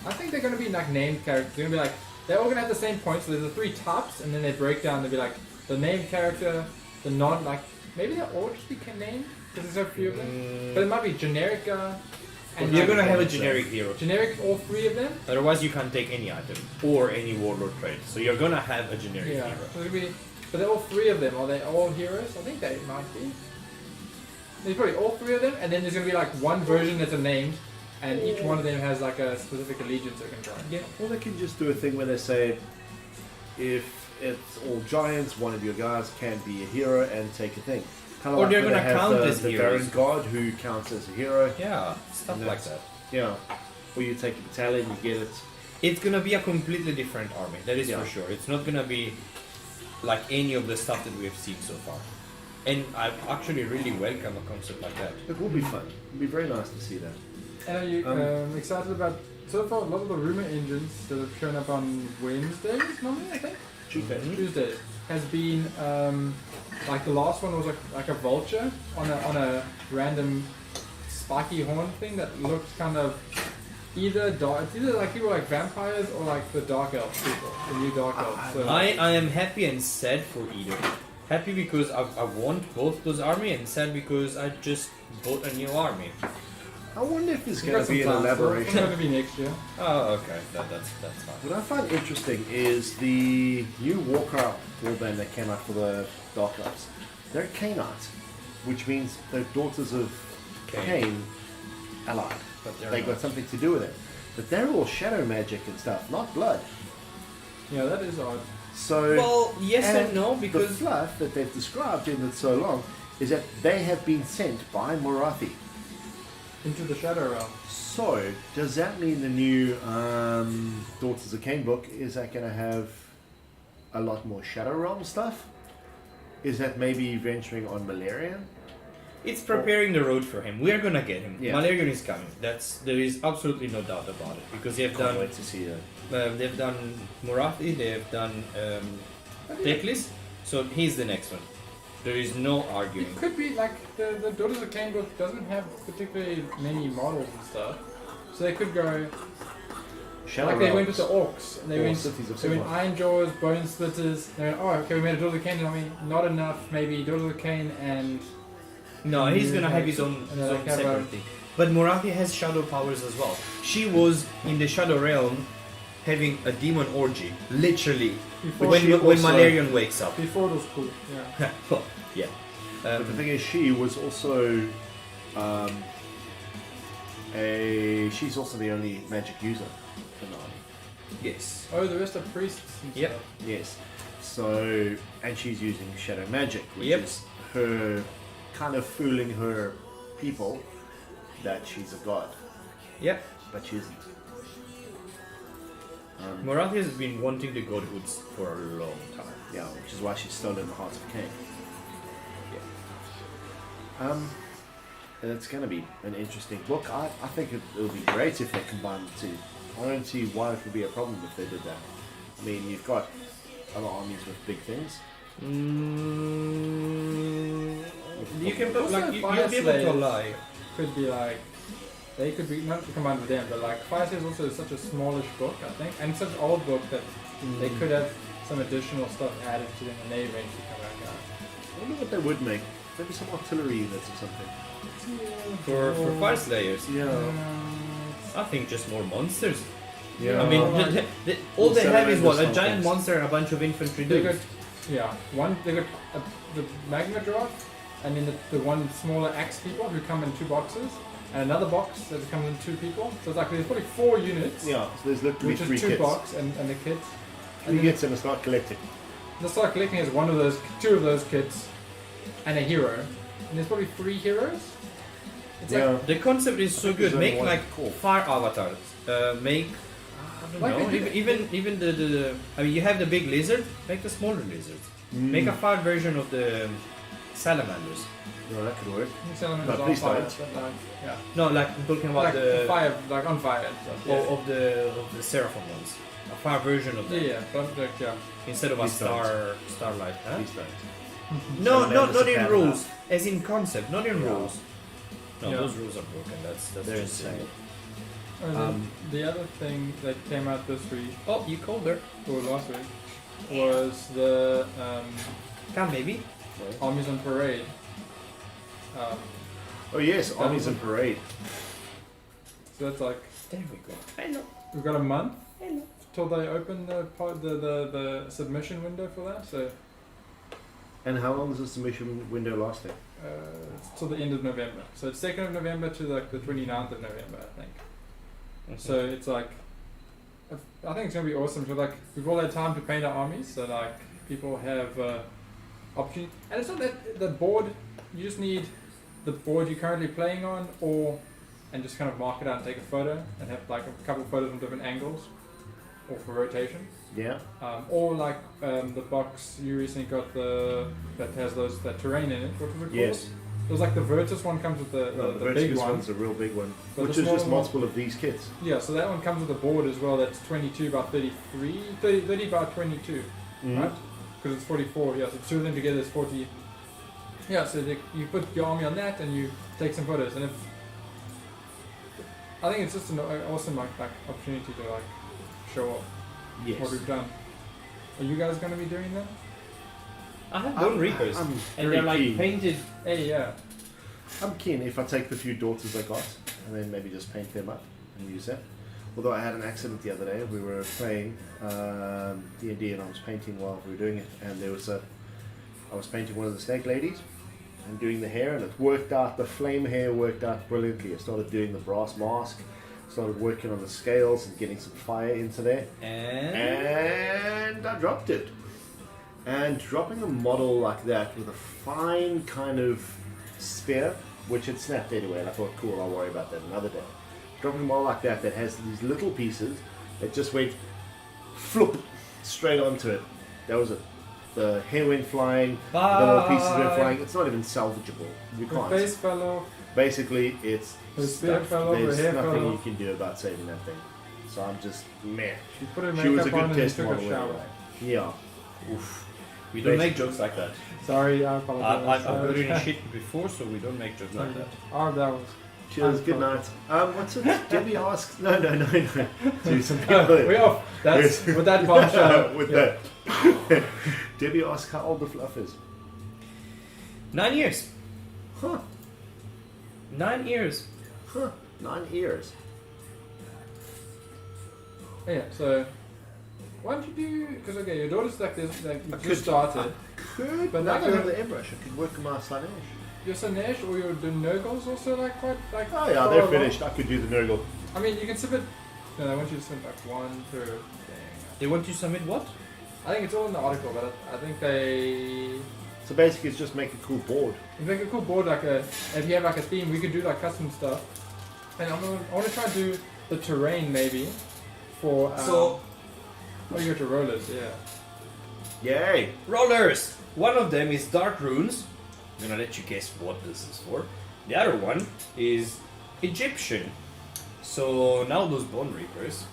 I think they're gonna be like named characters. They're gonna be like they're all gonna have the same points. So there's the 3 tops, and then they break down. They'll be like the named character, the non like maybe they'll all just be named because there's so few of them. But it might be generic. And You're like, gonna have a generic hero. generic all 3 of them. Otherwise, you can't take any item or any warlord trait. So you're gonna have a generic Yeah. hero. So it'll be, but they're all 3 of them. Are they all heroes? I think they might be. There's probably all 3 of them, and then there's gonna be like one version that's a name, and each one of them has like a specific allegiance they can join. Yeah, or they can just do a thing where they say, if it's all giants, one of your guys can be a hero and take a thing. Kind Or like they're when gonna they have count the, as the heroes. Baron God who counts as a hero. Yeah, stuff And like that's- that. Yeah. Or you take a battalion, you get it. It's gonna be a completely different army. That is Yeah. for sure. It's not gonna be like any of the stuff that we have seen so far. And I actually really welcome a concept like that. It will be fun. It'll be very nice to see that. And are you excited about so far? A lot of the rumor engines that have shown up on Wednesdays, normally I think Tuesdays has been like the last one was like a vulture on a random spiky horn thing that looked kind of either dark. It's either like people like vampires or like the dark elf people, the new dark elves. So, I am happy and sad for either. Happy because I want both those army, and sad because I just bought a new army. I wonder if there's you going got to be an some time, so It's elaboration. going to be next year. Oh, okay. That's fine. What I find interesting is the new Warcraft warband that came out for the Dark Elves. They're Canaanites, which means they're daughters of Cain allied. But they're They not. got something to do with it. But they're all shadow magic and stuff, not blood. Yeah, that is odd. So Well, yes and no, the because fluff that they've described in it so long is that they have been sent by Morathi. into the Shadow Realm. So, does that mean the new Daughters of Cain book, is that going to have a lot more Shadow Realm stuff? Is that maybe venturing on Malarian? It's preparing the road for him. We are gonna get him. Yeah. Malarian is coming. There is absolutely no doubt about it because they have Can't done. wait to see that. They've done Morathi. They have done Teclis. So he's the next one. There is no arguing. It could be like the Daughters of Cain book doesn't have particularly many models and stuff, so they could go Shadow like they went Realms. with the Orcs. They Or went Cities of they went Sigmar. Iron Jaws, Bone Splitters. They went, oh, okay, we made a Daughters of Cain. I mean, not enough. Maybe Daughters of Cain and No, he's gonna have his own And like have separate thing. But Morathi has shadow powers as well. She was in the Shadow Realm having a demon orgy, literally. before When she also- Malarian wakes up. before it was cool. Yeah. Well, yeah. But the thing is, she was also she's also the only magic user in the army. Yes. Oh, the rest are priests. And Yep. stuff. Yes. So, and she's using shadow magic, which Yep. is her kind of fooling her people that she's a god, Yep. but she isn't. Morathi has been wanting the godhoods for a long time. Yeah, which is why she's stolen the hearts of Cain. Yeah. And it's going to be an interesting book. I think it'll be great if they combine the two. I don't see why it would be a problem if they did that. I mean, you've got other armies with big things. You can put Also like you'll Fire be able to Slayers. lie. Could be like they could be not combined with them, but like Fire Slayers also is such a smallish book, I think, and such an old book that they could have some additional stuff added to them when they eventually come back out. I wonder what they would make. Maybe some artillery units or something. For Fire Slayers. Yeah. I think just more monsters. Yeah. I mean, all they have is what? A Salamanders, giant something. monster and a bunch of infantry They got, dudes. yeah, one they got the magma draft, and then the one smaller axe people who come in 2 boxes, and another box that comes in 2 people. So it's like there's probably 4 units, Yeah, so there's literally which 3 is 2 kits. box and the kits. 3 kits and start collecting. The start collecting is 1 of those, 2 of those kits, and a hero, and there's probably 3 heroes. It's Yeah. like The concept is so think good. there's only Make one like core. fire avatars. Make I don't Like know. they did- Even the I mean, you have the big lizard. Make the smaller lizards. Make a fire version of the salamanders. No, that could work. Salamanders But on please fire, don't. but like, yeah. No, like I'm talking about Like the fire, like on fire and stuff. Yeah. of the seraphim ones. A fire version of Yeah, them yeah, but like, yeah. instead of a Please don't. starlight. Huh? Please don't. No, Salamanders not are in bad rules. enough. As in concept, not in Yeah. rules. No, Yeah. those rules are broken. That's They're just insane. And then the other thing that came out this week, Oh, you called her. or last week, was the Come, maybe. Armies on Parade. Oh yes, Armies and Parade. So that's like, There we go. Hello. we've got a month Hello. till they open the submission window for that, so And how long is the submission window lasting? it's till the end of November. So it's 2nd of November to like the 29th of November, I think. So it's like, I think it's gonna be awesome. So like, we've all had time to paint our armies, so like people have opportunity. And it's not that the board. You just need the board you're currently playing on, and just kind of mark it out and take a photo, and have like a couple of photos from different angles, or for rotation. Yeah. Or like the box you recently got that has that terrain in it. What was it called? Yes. It was like the Virtus one comes with the the big Vertigus one. one's a real big one, But which the is just smaller one- multiple of these kits. Yeah, so that one comes with a board as well. That's 22 by 33, 30 by 22, right? Because it's 44. Yeah, so 2 of them together is 40. Yeah, so you put your army on that and you take some photos, and if I think it's just an awesome like opportunity to like show off what Yes. we've done. Are you guys going to be doing that? I have done Reapers, I'm and very they're like keen. painted. Hey, yeah. I'm keen if I take the few daughters I got and then maybe just paint them up and use that. Although I had an accident the other day. We were playing D&D and I was painting while we were doing it, and I was painting one of the snake ladies and doing the hair, and it worked out. The flame hair worked out brilliantly. I started doing the brass mask, started working on the scales and getting some fire into there, and I dropped it. And dropping a model like that with a fine kind of spear which had snapped anyway, and I thought, cool, I'll worry about that another day. Dropping a model like that has these little pieces that just went flip straight onto it. That was it. The hair went flying, the little pieces went flying. It's not even salvageable. You The can't. face fell off. Basically, it's The spear stuff. fell off, the There's hair nothing fell you off. can do about saving that thing. So I'm just meh. She put her She was a makeup on good and test took a model shower. anyway. Yeah. Oof. We don't make jokes like that. Sorry, I apologize. I've heard any shit before, so we don't make jokes like that. Oh, that was. Cheers, I'm good sorry. night. What's it? Debbie asks. No. Dude, some people. We're off. That's with that bombshell. With Yeah. that. Debbie asks how old the fluff is. 9 years. Huh. 9 years. Huh. 9 ears. Yeah, so why don't you do? Because okay, your daughter's like this, like you I just could- started. But But now like I don't have your- the airbrush. I could work on my Slanesh. Your Sanesh or your Nurgles also like quite like. Oh yeah, far they're along. finished. I could do the Nurgle. I mean, you can submit. No, I want you to submit like one per thing. They want to submit what? I think it's all in the article, but I think they. So basically, it's just make a cool board. If make a cool board, like a, if you have like a theme, we could do like custom stuff. And I want to try to do the terrain maybe for. Oh, you got your rollers, yeah. Yay! Rollers! One of them is Dark Runes. I'm gonna let you guess what this is for. The other one is Egyptian. So now those Bone Reapers.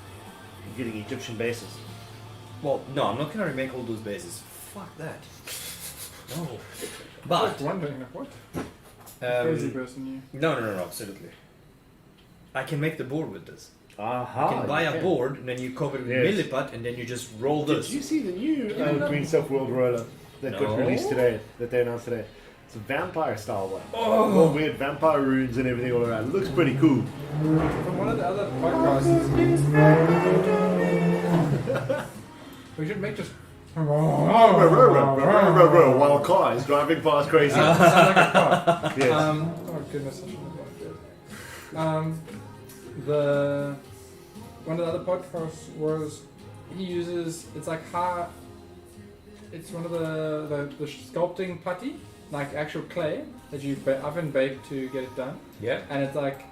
You're getting Egyptian bases. Well, no, I'm not gonna remake all those bases. Fuck that. No. I But was wondering, like, what? Crazy um, person you. no, absolutely. I can make the board with this. Aha! You can buy a board and then you cover it with Yes. milliput and then you just roll Did this. you see the new Yeah, no. Green Self World roller that got No. released today? That they announced today. It's a vampire style one. Oh. All weird vampire runes and everything all around. It looks pretty cool. From one of the other podcasts. We should make just. While cars driving past crazy. Sounds like a car. Yes. Oh goodness, I shouldn't have liked it. The one of the other podcasts was he uses it's like how it's one of the sculpting putty, like actual clay that you oven bake to get it done, Yeah. and it's like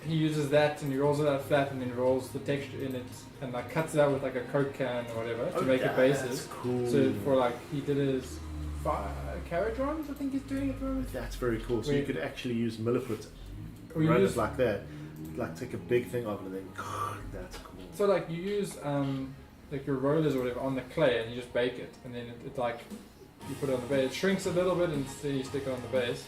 he uses that and he rolls it out flat and then rolls the texture in it and like cuts it out with like a Coke can or whatever to make it bases. That's cool. So for like he did his carriage runs, I think he's doing at the moment. That's very cool. So you could actually use milliput, Or you run use it like that, like take a big thing off it and then. That's cool. so like you use like your rollers or whatever on the clay and you just bake it and then it like you put it on the base. It shrinks a little bit and so you stick it on the base.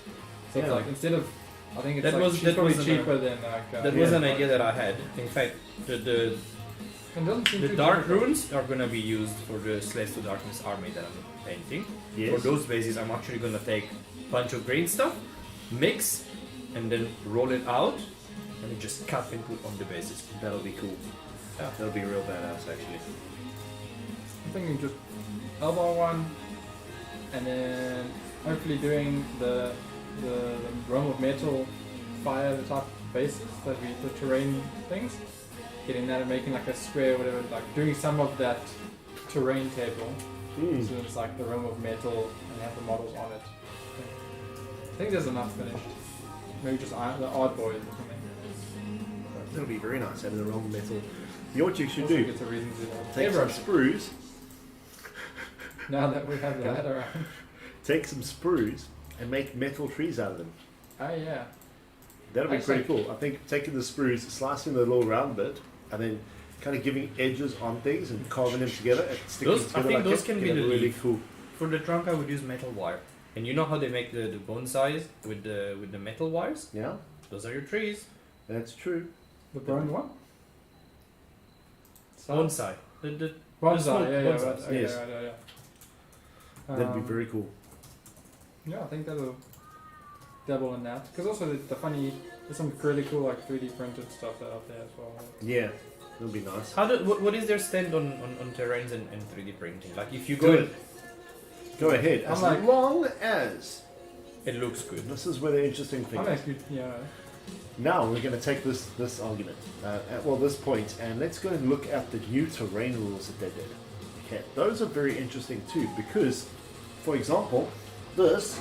So it's Yeah. like instead of I think it's That like was- cheap- probably that was cheaper than like That was Yeah. an idea that I had. In fact, the it doesn't seem The too dark difficult. runes are gonna be used for the Slaves to Darkness army that I'm painting. Yes. For those bases, I'm actually gonna take a bunch of green stuff, mix, and then roll it out, and then just cut and put on the bases. That'll be cool. Yeah. That'll be real badass actually. I'm thinking just elbow one and then hopefully doing the realm of metal fire type bases that we the terrain things. Getting that and making like a square whatever, like doing some of that terrain table. So it's like the realm of metal and have the models on it. I think there's enough finished. Maybe just the art boys or something. That'll be very nice having the wrong metal. You know what you should Also do? gets a reason to do that. Take some sprues. Now that we have that around. Take some sprues and make metal trees out of them. Oh yeah. That'll be I pretty see. cool. I think taking the sprues, slicing the little round bit, and then kind of giving edges on things and carving them together and sticking Those- them I together think like those that, can you be get a the really leaf. cool. For the trunk, I would use metal wire. And you know how they make the bonsais with the metal wires? Yeah, Those are your trees. that's true. The bone one? Bonsai. The Bonsai, small yeah, bonsais, right, okay, yes. right, yeah. That'd be very cool. Yeah, I think that'll dabble in that. Because also the funny, there's some really cool like 3D printed stuff out there as well. Yeah, that'll be nice. How do, what is their stand on terrains and 3D printing? Like if you Do go, it. Go ahead. I'm As like- long as it looks good. this is where the interesting thing I'm is. actually, yeah. Now we're going to take this argument, this point, and let's go and look at the new terrain rules that they did. Okay, those are very interesting too because, for example, this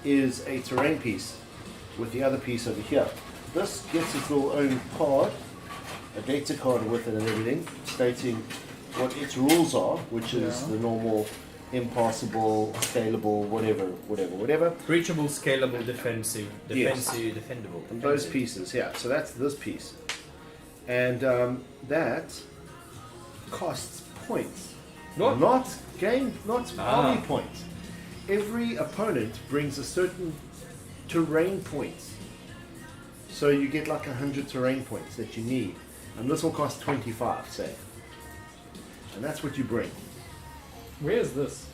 is a terrain piece with the other piece over here. This gets its little own card, a data card with it and everything, stating what its rules are, which is Yeah. the normal, impassable, scalable, whatever. Breachable, scalable, defensive, Yes. defendable. And those defensive. pieces, yeah. So that's this piece, and that costs points, What? not Ah. army points. Every opponent brings a certain terrain points, so you get like 100 terrain points that you need, and this will cost 25, say, and that's what you bring. Where is this?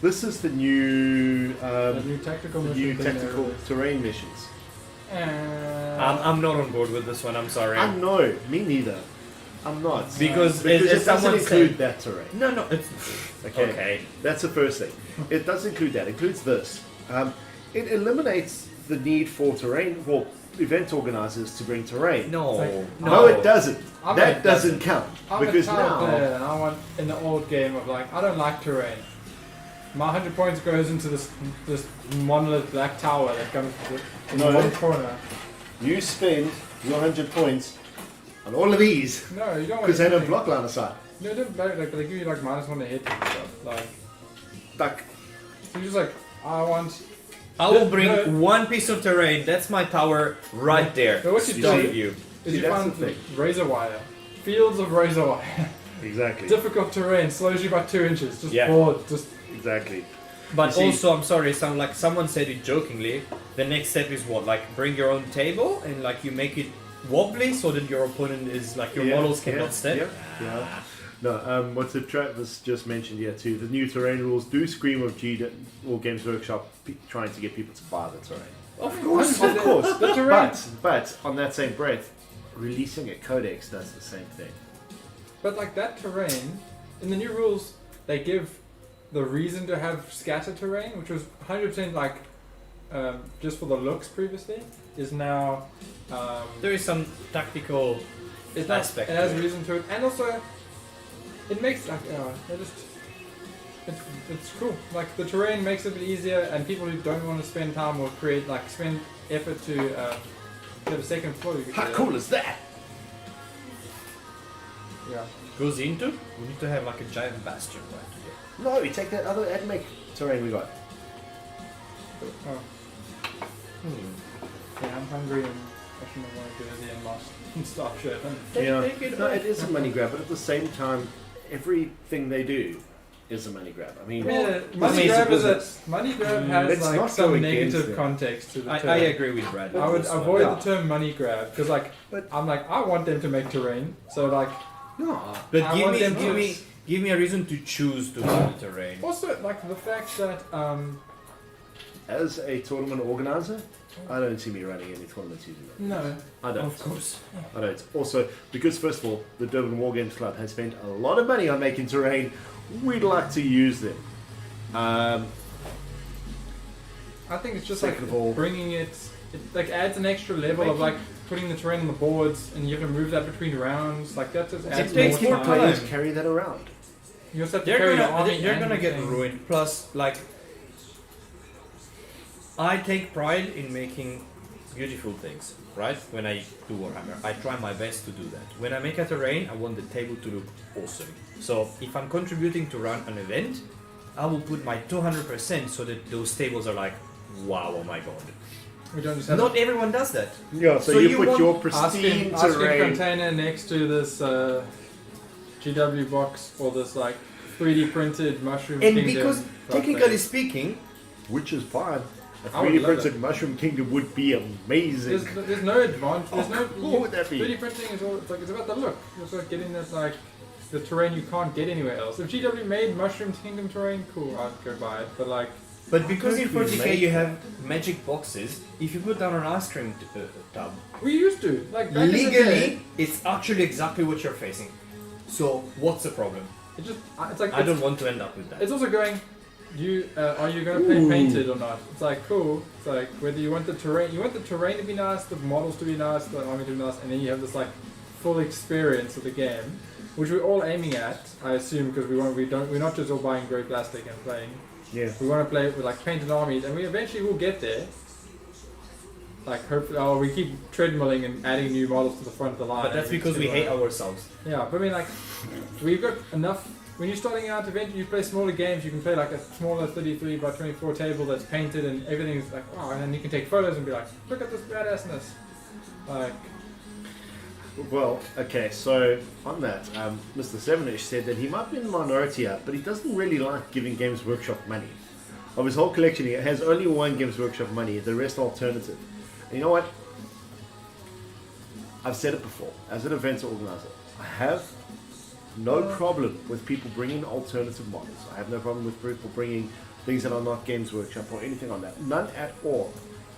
This is the new The new tactical the mission new thing there tactical is. terrain missions. I'm not on board with this one. I'm sorry. I know, me neither. I'm not. Because Because as it doesn't someone include said- that terrain. no, it's Okay. okay. That's the first thing. It does include that. It includes this. It eliminates the need for terrain, for event organizers to bring terrain. No, It's like- no, No, it doesn't. I'm that a- doesn't count. I'm because a child now, player and I want in the old game of like I don't like terrain. My 100 points goes into this monolith black tower that comes in No. one corner. you spend your 100 points on all of these No, you don't want because they don't anything. block line of sight. No, they don't block, like they give you like -1 to hit and stuff. Like Like, so you're just like I want. I will bring No. one piece of terrain. That's my tower right there. No, what you Stop do- you. Is See, you that's find the thing. razor wire, fields of razor wire, exactly. difficult terrain, slows you by 2 inches, just Yeah. bored, just Exactly. But You see- also, I'm sorry, someone said it jokingly. The next step is what? Like, bring your own table and like you make it wobbly so that your opponent is like your models cannot step. Yeah. No, what the Travis just mentioned here too. The new terrain rules do scream of or Games Workshop trying to get people to buy the terrain. Of course. Of course. The terrain. But on that same breath, releasing a codex does the same thing. But like that terrain, in the new rules, they give the reason to have scattered terrain, which was 100% like just for the looks previously, is now There is some tactical it's not, aspect it has to it. reason to it, and also it makes like it's cool. Like the terrain makes it a bit easier, and people who don't want to spend time will spend effort to get a second floor. You could How do cool is that? Yeah. goes into. We need to have like a giant bastion right here. No, you take that other Admech terrain we got. Oh. Yeah, I'm hungry and I shouldn't have wanted to do the end lost and stop shit. Take it No, away. it is a money grab, but at the same time, everything they do is a money grab. I mean, Yeah, this money is a grab business. money grab Mm, has let's like not some go against negative it. context to the term. I agree with Brad. I would This one. avoid Yeah. the term money grab because like But- I'm like I want them to make terrain, so like no. But I want them to- give me a reason to choose to buy the terrain. also like the fact that As a tournament organizer, I don't see me running any tournaments using that. no I don't. Of course. I don't. Also, because first of all, the Durban War Games Club has spent a lot of money on making terrain. We'd like to use them. I think it's just Second like of all- bringing it like adds an extra level of like putting the terrain on the boards and you have to move that between rounds like that just adds takes more more time. players time. carry that around. You also have to They're carry your army they're and gonna get things. ruined. Plus, like, I take pride in making beautiful things, right? When I do Warhammer, I try my best to do that. When I make a terrain, I want the table to look awesome. So if I'm contributing to run an event, I will put my 200% so that those tables are like, wow, oh my god. We don't just have Not everyone does that. Yeah, so, So you you put want your Asking pristine terrain. container next to this GW box or this like 3D printed mushroom And kingdom because, type technically thing. speaking, Which is fine. A I would 3D love printed Mushroom Kingdom would be amazing. there's no advantage. There's no What would that be? 3D printing is all. It's about the look. It's like getting that like the terrain you can't get anywhere else. If GW made Mushroom Kingdom terrain, cool, I'd go buy it. But like, but because in Could we 40k make- you have magic boxes, if you put down an ice cream tub, we used to like back in the day, legally, it's actually exactly what you're facing. So what's the problem? it just it's like I don't want to end up with that. It's also going. Are you going to play painted or not? It's like cool. It's like whether you want the terrain to be nice, the models to be nice, the army to be nice, and then you have this like full experience of the game, which we're all aiming at. I assume because we're not just all buying grey plastic and playing. Yeah. We want to play with like painted armies, and we eventually will get there. like hopefully, we keep treadmilling and adding new models to the front of the line. But that's because we hate ourselves. Yeah, but I mean, like, we've got enough. When you're starting out, eventually you play smaller games. You can play like a smaller 33 by 24 table that's painted and everything's like, wow, and then you can take photos and be like, look at this badassness. Like, Well, okay, so on that, Mr. Sevenish said that he might be in the minority here, but he doesn't really like giving Games Workshop money. Of his whole collection, he has only one Games Workshop money, the rest alternative. And you know what? I've said it before, as an event organizer, I have no problem with people bringing alternative models. I have no problem with people bringing things that are not Games Workshop or anything on that. None at all.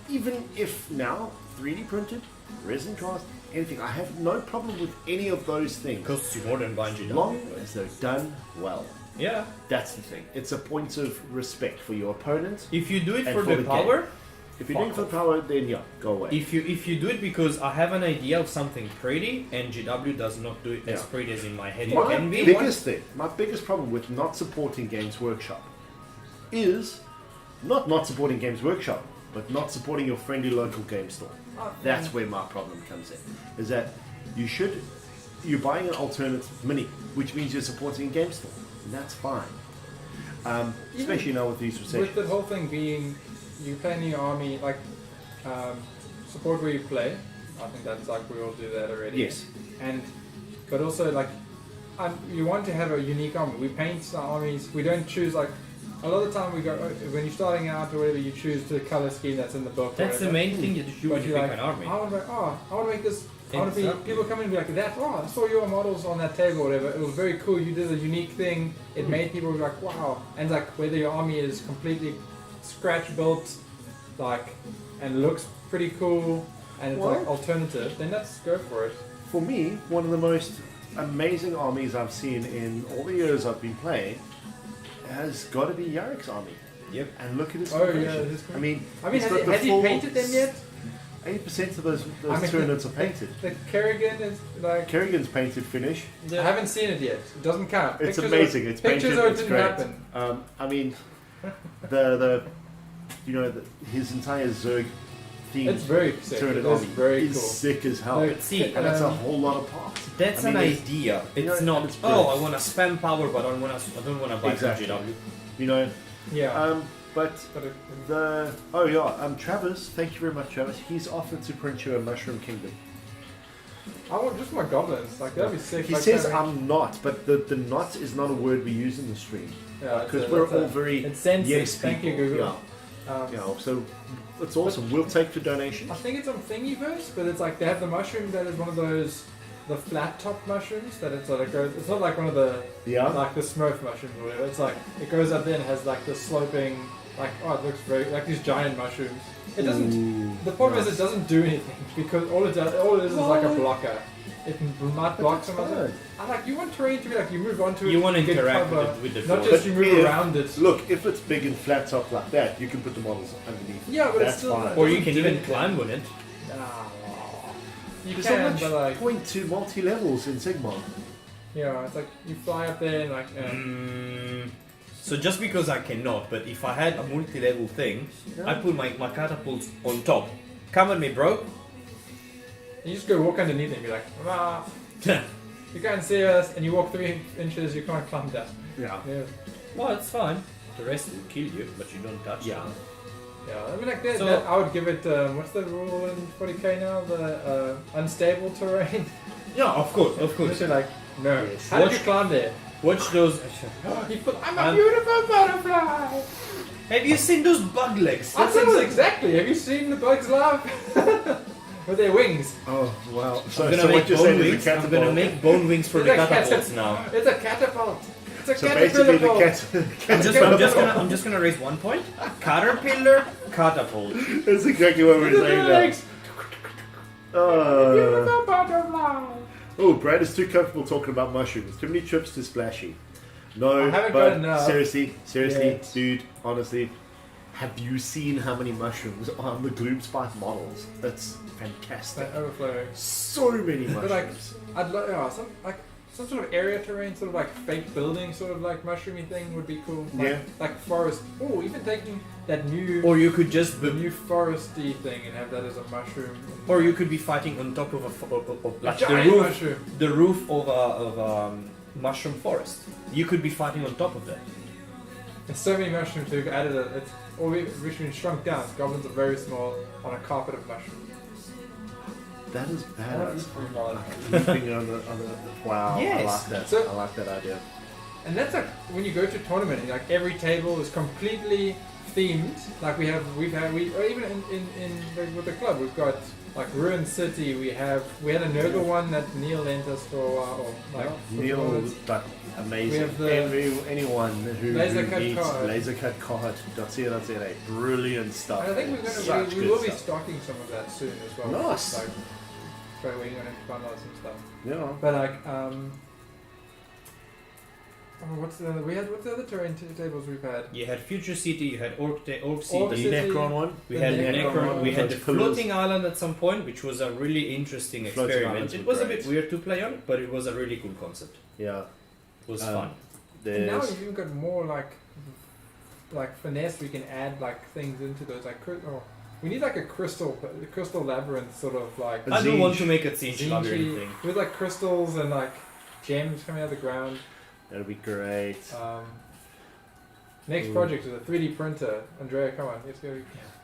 Even if now, 3D printed, resin cast, anything. I have no problem with any of those things. Costs you more than buying As long as they're done well. Yeah. That's the thing. It's a point of respect for your opponent. If you do it And for for the the power, If you're doing it for power, then yeah, go away. if you do it because I have an idea of something pretty and GW does not do it as Yeah. pretty as in my head, My it can be. my biggest problem with not supporting Games Workshop is not supporting Games Workshop, but not supporting your friendly local game store. That's where my problem comes in. Is that you're buying an alternative mini, which means you're supporting a game store, and that's fine. Especially now with these with recessions. the whole thing being, you play in your army, like, support where you play. I think that's like, we all do that already. Yes. But also, like, you want to have a unique army. We paint our armies, we don't choose, like, a lot of the time we go, when you're starting out or whatever, you choose the color scheme that's in the book. or That's the whatever. main thing you do when But you you're pick like, an army. I want to make this. I want to be. Exactly. People come in and be like, that. Oh, I saw your models on that table, or whatever. It was very cool. You did a unique thing. It made people be like, wow. And like whether your army is completely scratch built, like, and looks pretty cool, and it's like alternative, then let's go for it. For me, one of the most amazing armies I've seen in all the years I've been playing has got to be Yarek's army. Yep. And look at his Oh, yeah, conversion. his I mean, has got the he full painted them yet? 80% of those I mean, turnips are painted. The Kerrigan is like. Kerrigan's painted finish. I haven't seen it yet. It doesn't count. It's Pictures amazing. Or, It's pictures painted. or it It's didn't great. happen. I mean, the his entire Zerg theme It's very sick. turnip It is army very is cool. sick as hell. No, But see, and that's a whole lot of parts. That's I mean, an it's- idea. you It's know, not. it's Oh, brilliant. I want to spam power, but I don't want to buy Exactly. GW. You know, Yeah. but But it, Travis, thank you very much, Travis. He's offered to print you a Mushroom Kingdom. I want just my goblins. Like that'd be sick. He like, says having- I'm not, but the not is not a word we use in the stream Yeah, because we're all very It's sensitive. yes Thank people. you, Google. Yeah, so it's awesome. We'll take the donation. I think it's on Thingiverse, but it's like they have the mushroom that is one of those the flat top mushrooms that it's like goes. It's not like one of the Yeah. like the Smurf mushrooms or whatever. It's like it goes up there and has like the sloping. Like it looks very like these giant mushrooms. It doesn't. Ooh, The problem nice. is it doesn't do anything because all it is like a blocker. It might block some of it. I like you want terrain to be like you move onto it. You want to get interact cover, with the not floor. just you But move if- around it. Look, if it's big and flat top like that, you can put the models underneath. Yeah, but That's it's still. fine. Or you doesn't can do even anything. climb on it. You There's can, so much but like, point to multi levels in Sigma. yeah, it's like you fly up there and like, So just because I cannot, but if I had a multi-level thing, I put my catapults on top. Come at me, bro. you just go walk underneath it and be like, ah, you can't see us, and you walk 3 inches, you can't climb down. Yeah. Yeah, Well, it's fine. The rest will kill you, but you don't touch Yeah. them. yeah. I mean, like that, So- I would give it. What's the rule in 40k now? The unstable terrain. Yeah, of course, of course. You're like, no. Yes. How did you climb there? Watch those. You put, I'm a beautiful butterfly. Have you seen those bug legs? I said it exactly. Have you seen the bugs laugh with their wings? Oh wow. So, I'm gonna so make what you're bone saying is wings. the I'm gonna catapult. make bone wings for It's the a catapults now. It's a catapult. It's a So caterpillar basically, the bolt. I'm just gonna raise 1 point. Caterpillar, catapult. That's exactly what we're saying now. Legs. Beautiful butterfly. Oh, Brad is too comfortable talking about mushrooms. Too many trips to Splashy. No, I haven't but got enough seriously, yet. dude, honestly, have you seen how many mushrooms are on the Gloom Spice models? That's fantastic. Overflowing. So many But like, mushrooms. I'd like, yeah, some sort of area terrain, sort of like fake building, sort of like mushroomy thing would be cool. Like, Yeah. Like forest. Oh, even taking that new Or you could just the new foresty thing and have that as a mushroom. or you could be fighting on top of like the giant roof, mushroom. the roof of a mushroom forest. You could be fighting on top of that. There's so many mushrooms, so we've added it's or we've been shrunk down. Goblins are very small on a carpet of mushrooms. That is badass. Yeah. Leaping on the wow, I Yes. like that. So- I like that idea. And that's like when you go to a tournament, like every table is completely themed. Like we or even with the club, we've got like Ruin City. We had a Nurgle one that Neil lent us for a while. Or, like, for Neil, tournaments. but amazing. We have the Anyone who laser cut needs card. lasercutcard.co.za, brilliant stuff. And I think Such we good will be stuff. stocking some of that soon as well. Nice. Like, so we're going to finalize some stuff. Yeah. But like, what's the other terrain tables we've had? You had Future City, you had Orc City, Orc The City. Necron one. we The had Necron, we had the those pillars. floating island at some point, which was a really interesting Floating experiment. islands It were was a great. bit weird to play on, but it was a really cool concept. Yeah. It was Um, fun. And now There's you've even got more like finesse. We can add like things into those we need like a crystal labyrinth sort of like A I do want Zinj. to make a Zinj Zinji labyrinth thing. with like crystals and like gems coming out of the ground. that'll be great. Next Ooh. project is a 3D printer. Andrea, come on, let's go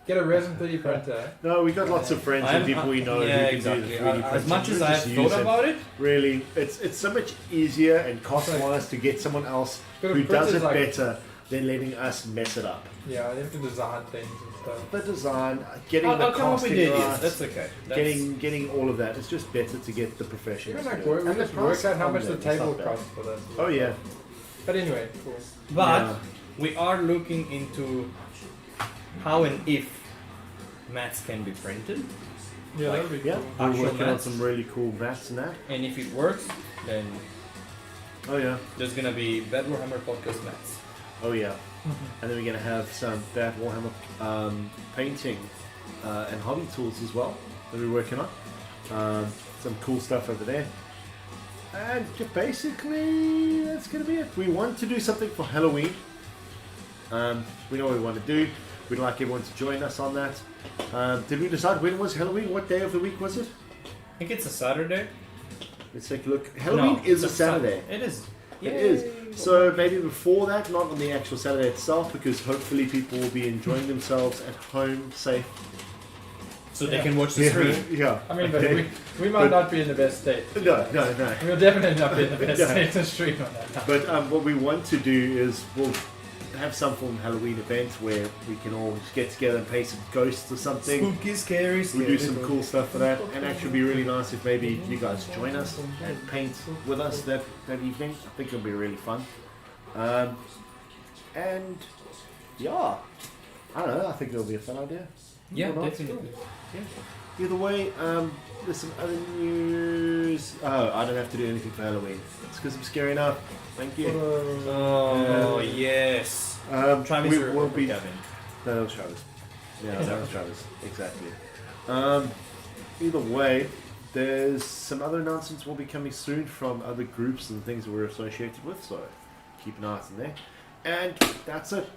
get a resin 3D printer. No, we got lots of friends and people we know yeah, who can exactly. do the 3D As printing. much as We I've just use thought it. about it, Really, it's so much easier and cost-wise to get someone else But a who does printer's it like, better than letting us mess it up. Yeah, you have to design things and stuff. The design, getting I'll the come up with costing the ideas. right, That's okay. That's, getting all of that. It's just better to get the professionals. Even like to do it. we And the just work price out how on much the them is table not bad. costs for that. Oh yeah, But anyway, cool. but Yeah. we are looking into how and if mats can be printed, Yeah, Like, that'd be yeah. cool. We're Actual working on mats. some really cool mats and that. and if it works, then Oh yeah, there's gonna be Bad Warhammer podcast mats. oh yeah. And then we're gonna have some Bad Warhammer painting and hobby tools as well that we're working on. Some cool stuff over there. And basically, that's gonna be it. We want to do something for Halloween. We know what we want to do. We'd like everyone to join us on that. Did we decide when was Halloween? What day of the week was it? I think it's a Saturday. Let's take a look. Halloween No, is a it's Saturday. It is. It is. So maybe before that, not on the actual Saturday itself, because hopefully people will be enjoying themselves at home, safe. So they can watch the stream. Yeah. I mean, Okay. but we might not be in the best state. No. We'll definitely not be in the best Yeah. state to stream on that. But what we want to do is we'll have some form of Halloween event where we can all just get together and play some ghosts or something. Spooky, scary, We'll do some cool stuff for that, and actually be really nice if maybe you guys join us and paint with us that evening. I think it'll be really fun. And yeah, I don't know. I think it'll be a fun idea. Yeah, Or not. definitely. Either way, there's some other news. Oh, I don't have to do anything for Halloween. It's because I'm scary enough. Thank you. Oh, yes. Travis we or will be. Gavin? No, that was Travis. Yeah, that was Travis. Exactly. Either way, there's some other announcements will be coming soon from other groups and things that we're associated with, so keep an eye out on there. And that's it.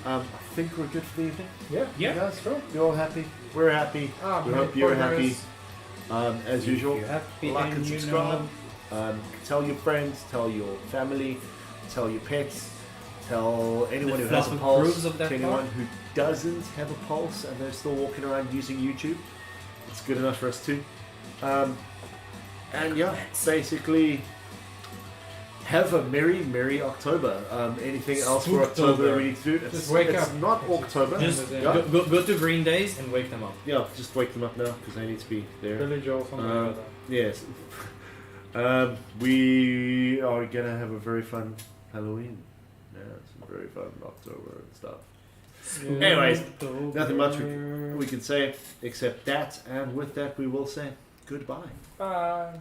I think we're good for the evening. Yeah. Yeah. You guys, cool. You're all happy. We're happy. We hope you're happy. As usual, You're happy like and and you subscribe. Tell your friends, tell your family, tell your pets, tell anyone The who has a fluff pulse, approves of that to anyone part. who doesn't have a pulse and they're still walking around using YouTube. It's good enough for us too. And yeah, basically, have a merry October. Anything else for October that we need to do? It's wake it's up. not October. Just yeah. go to Green Days and wake them up. Yeah, just wake them up now because they need to be there. Billy Joel, something like that. Yes. We are gonna have a very fun Halloween. Yeah, it's very fun October and stuff. Anyways, nothing much we can say except that, and with that we will say goodbye. Bye.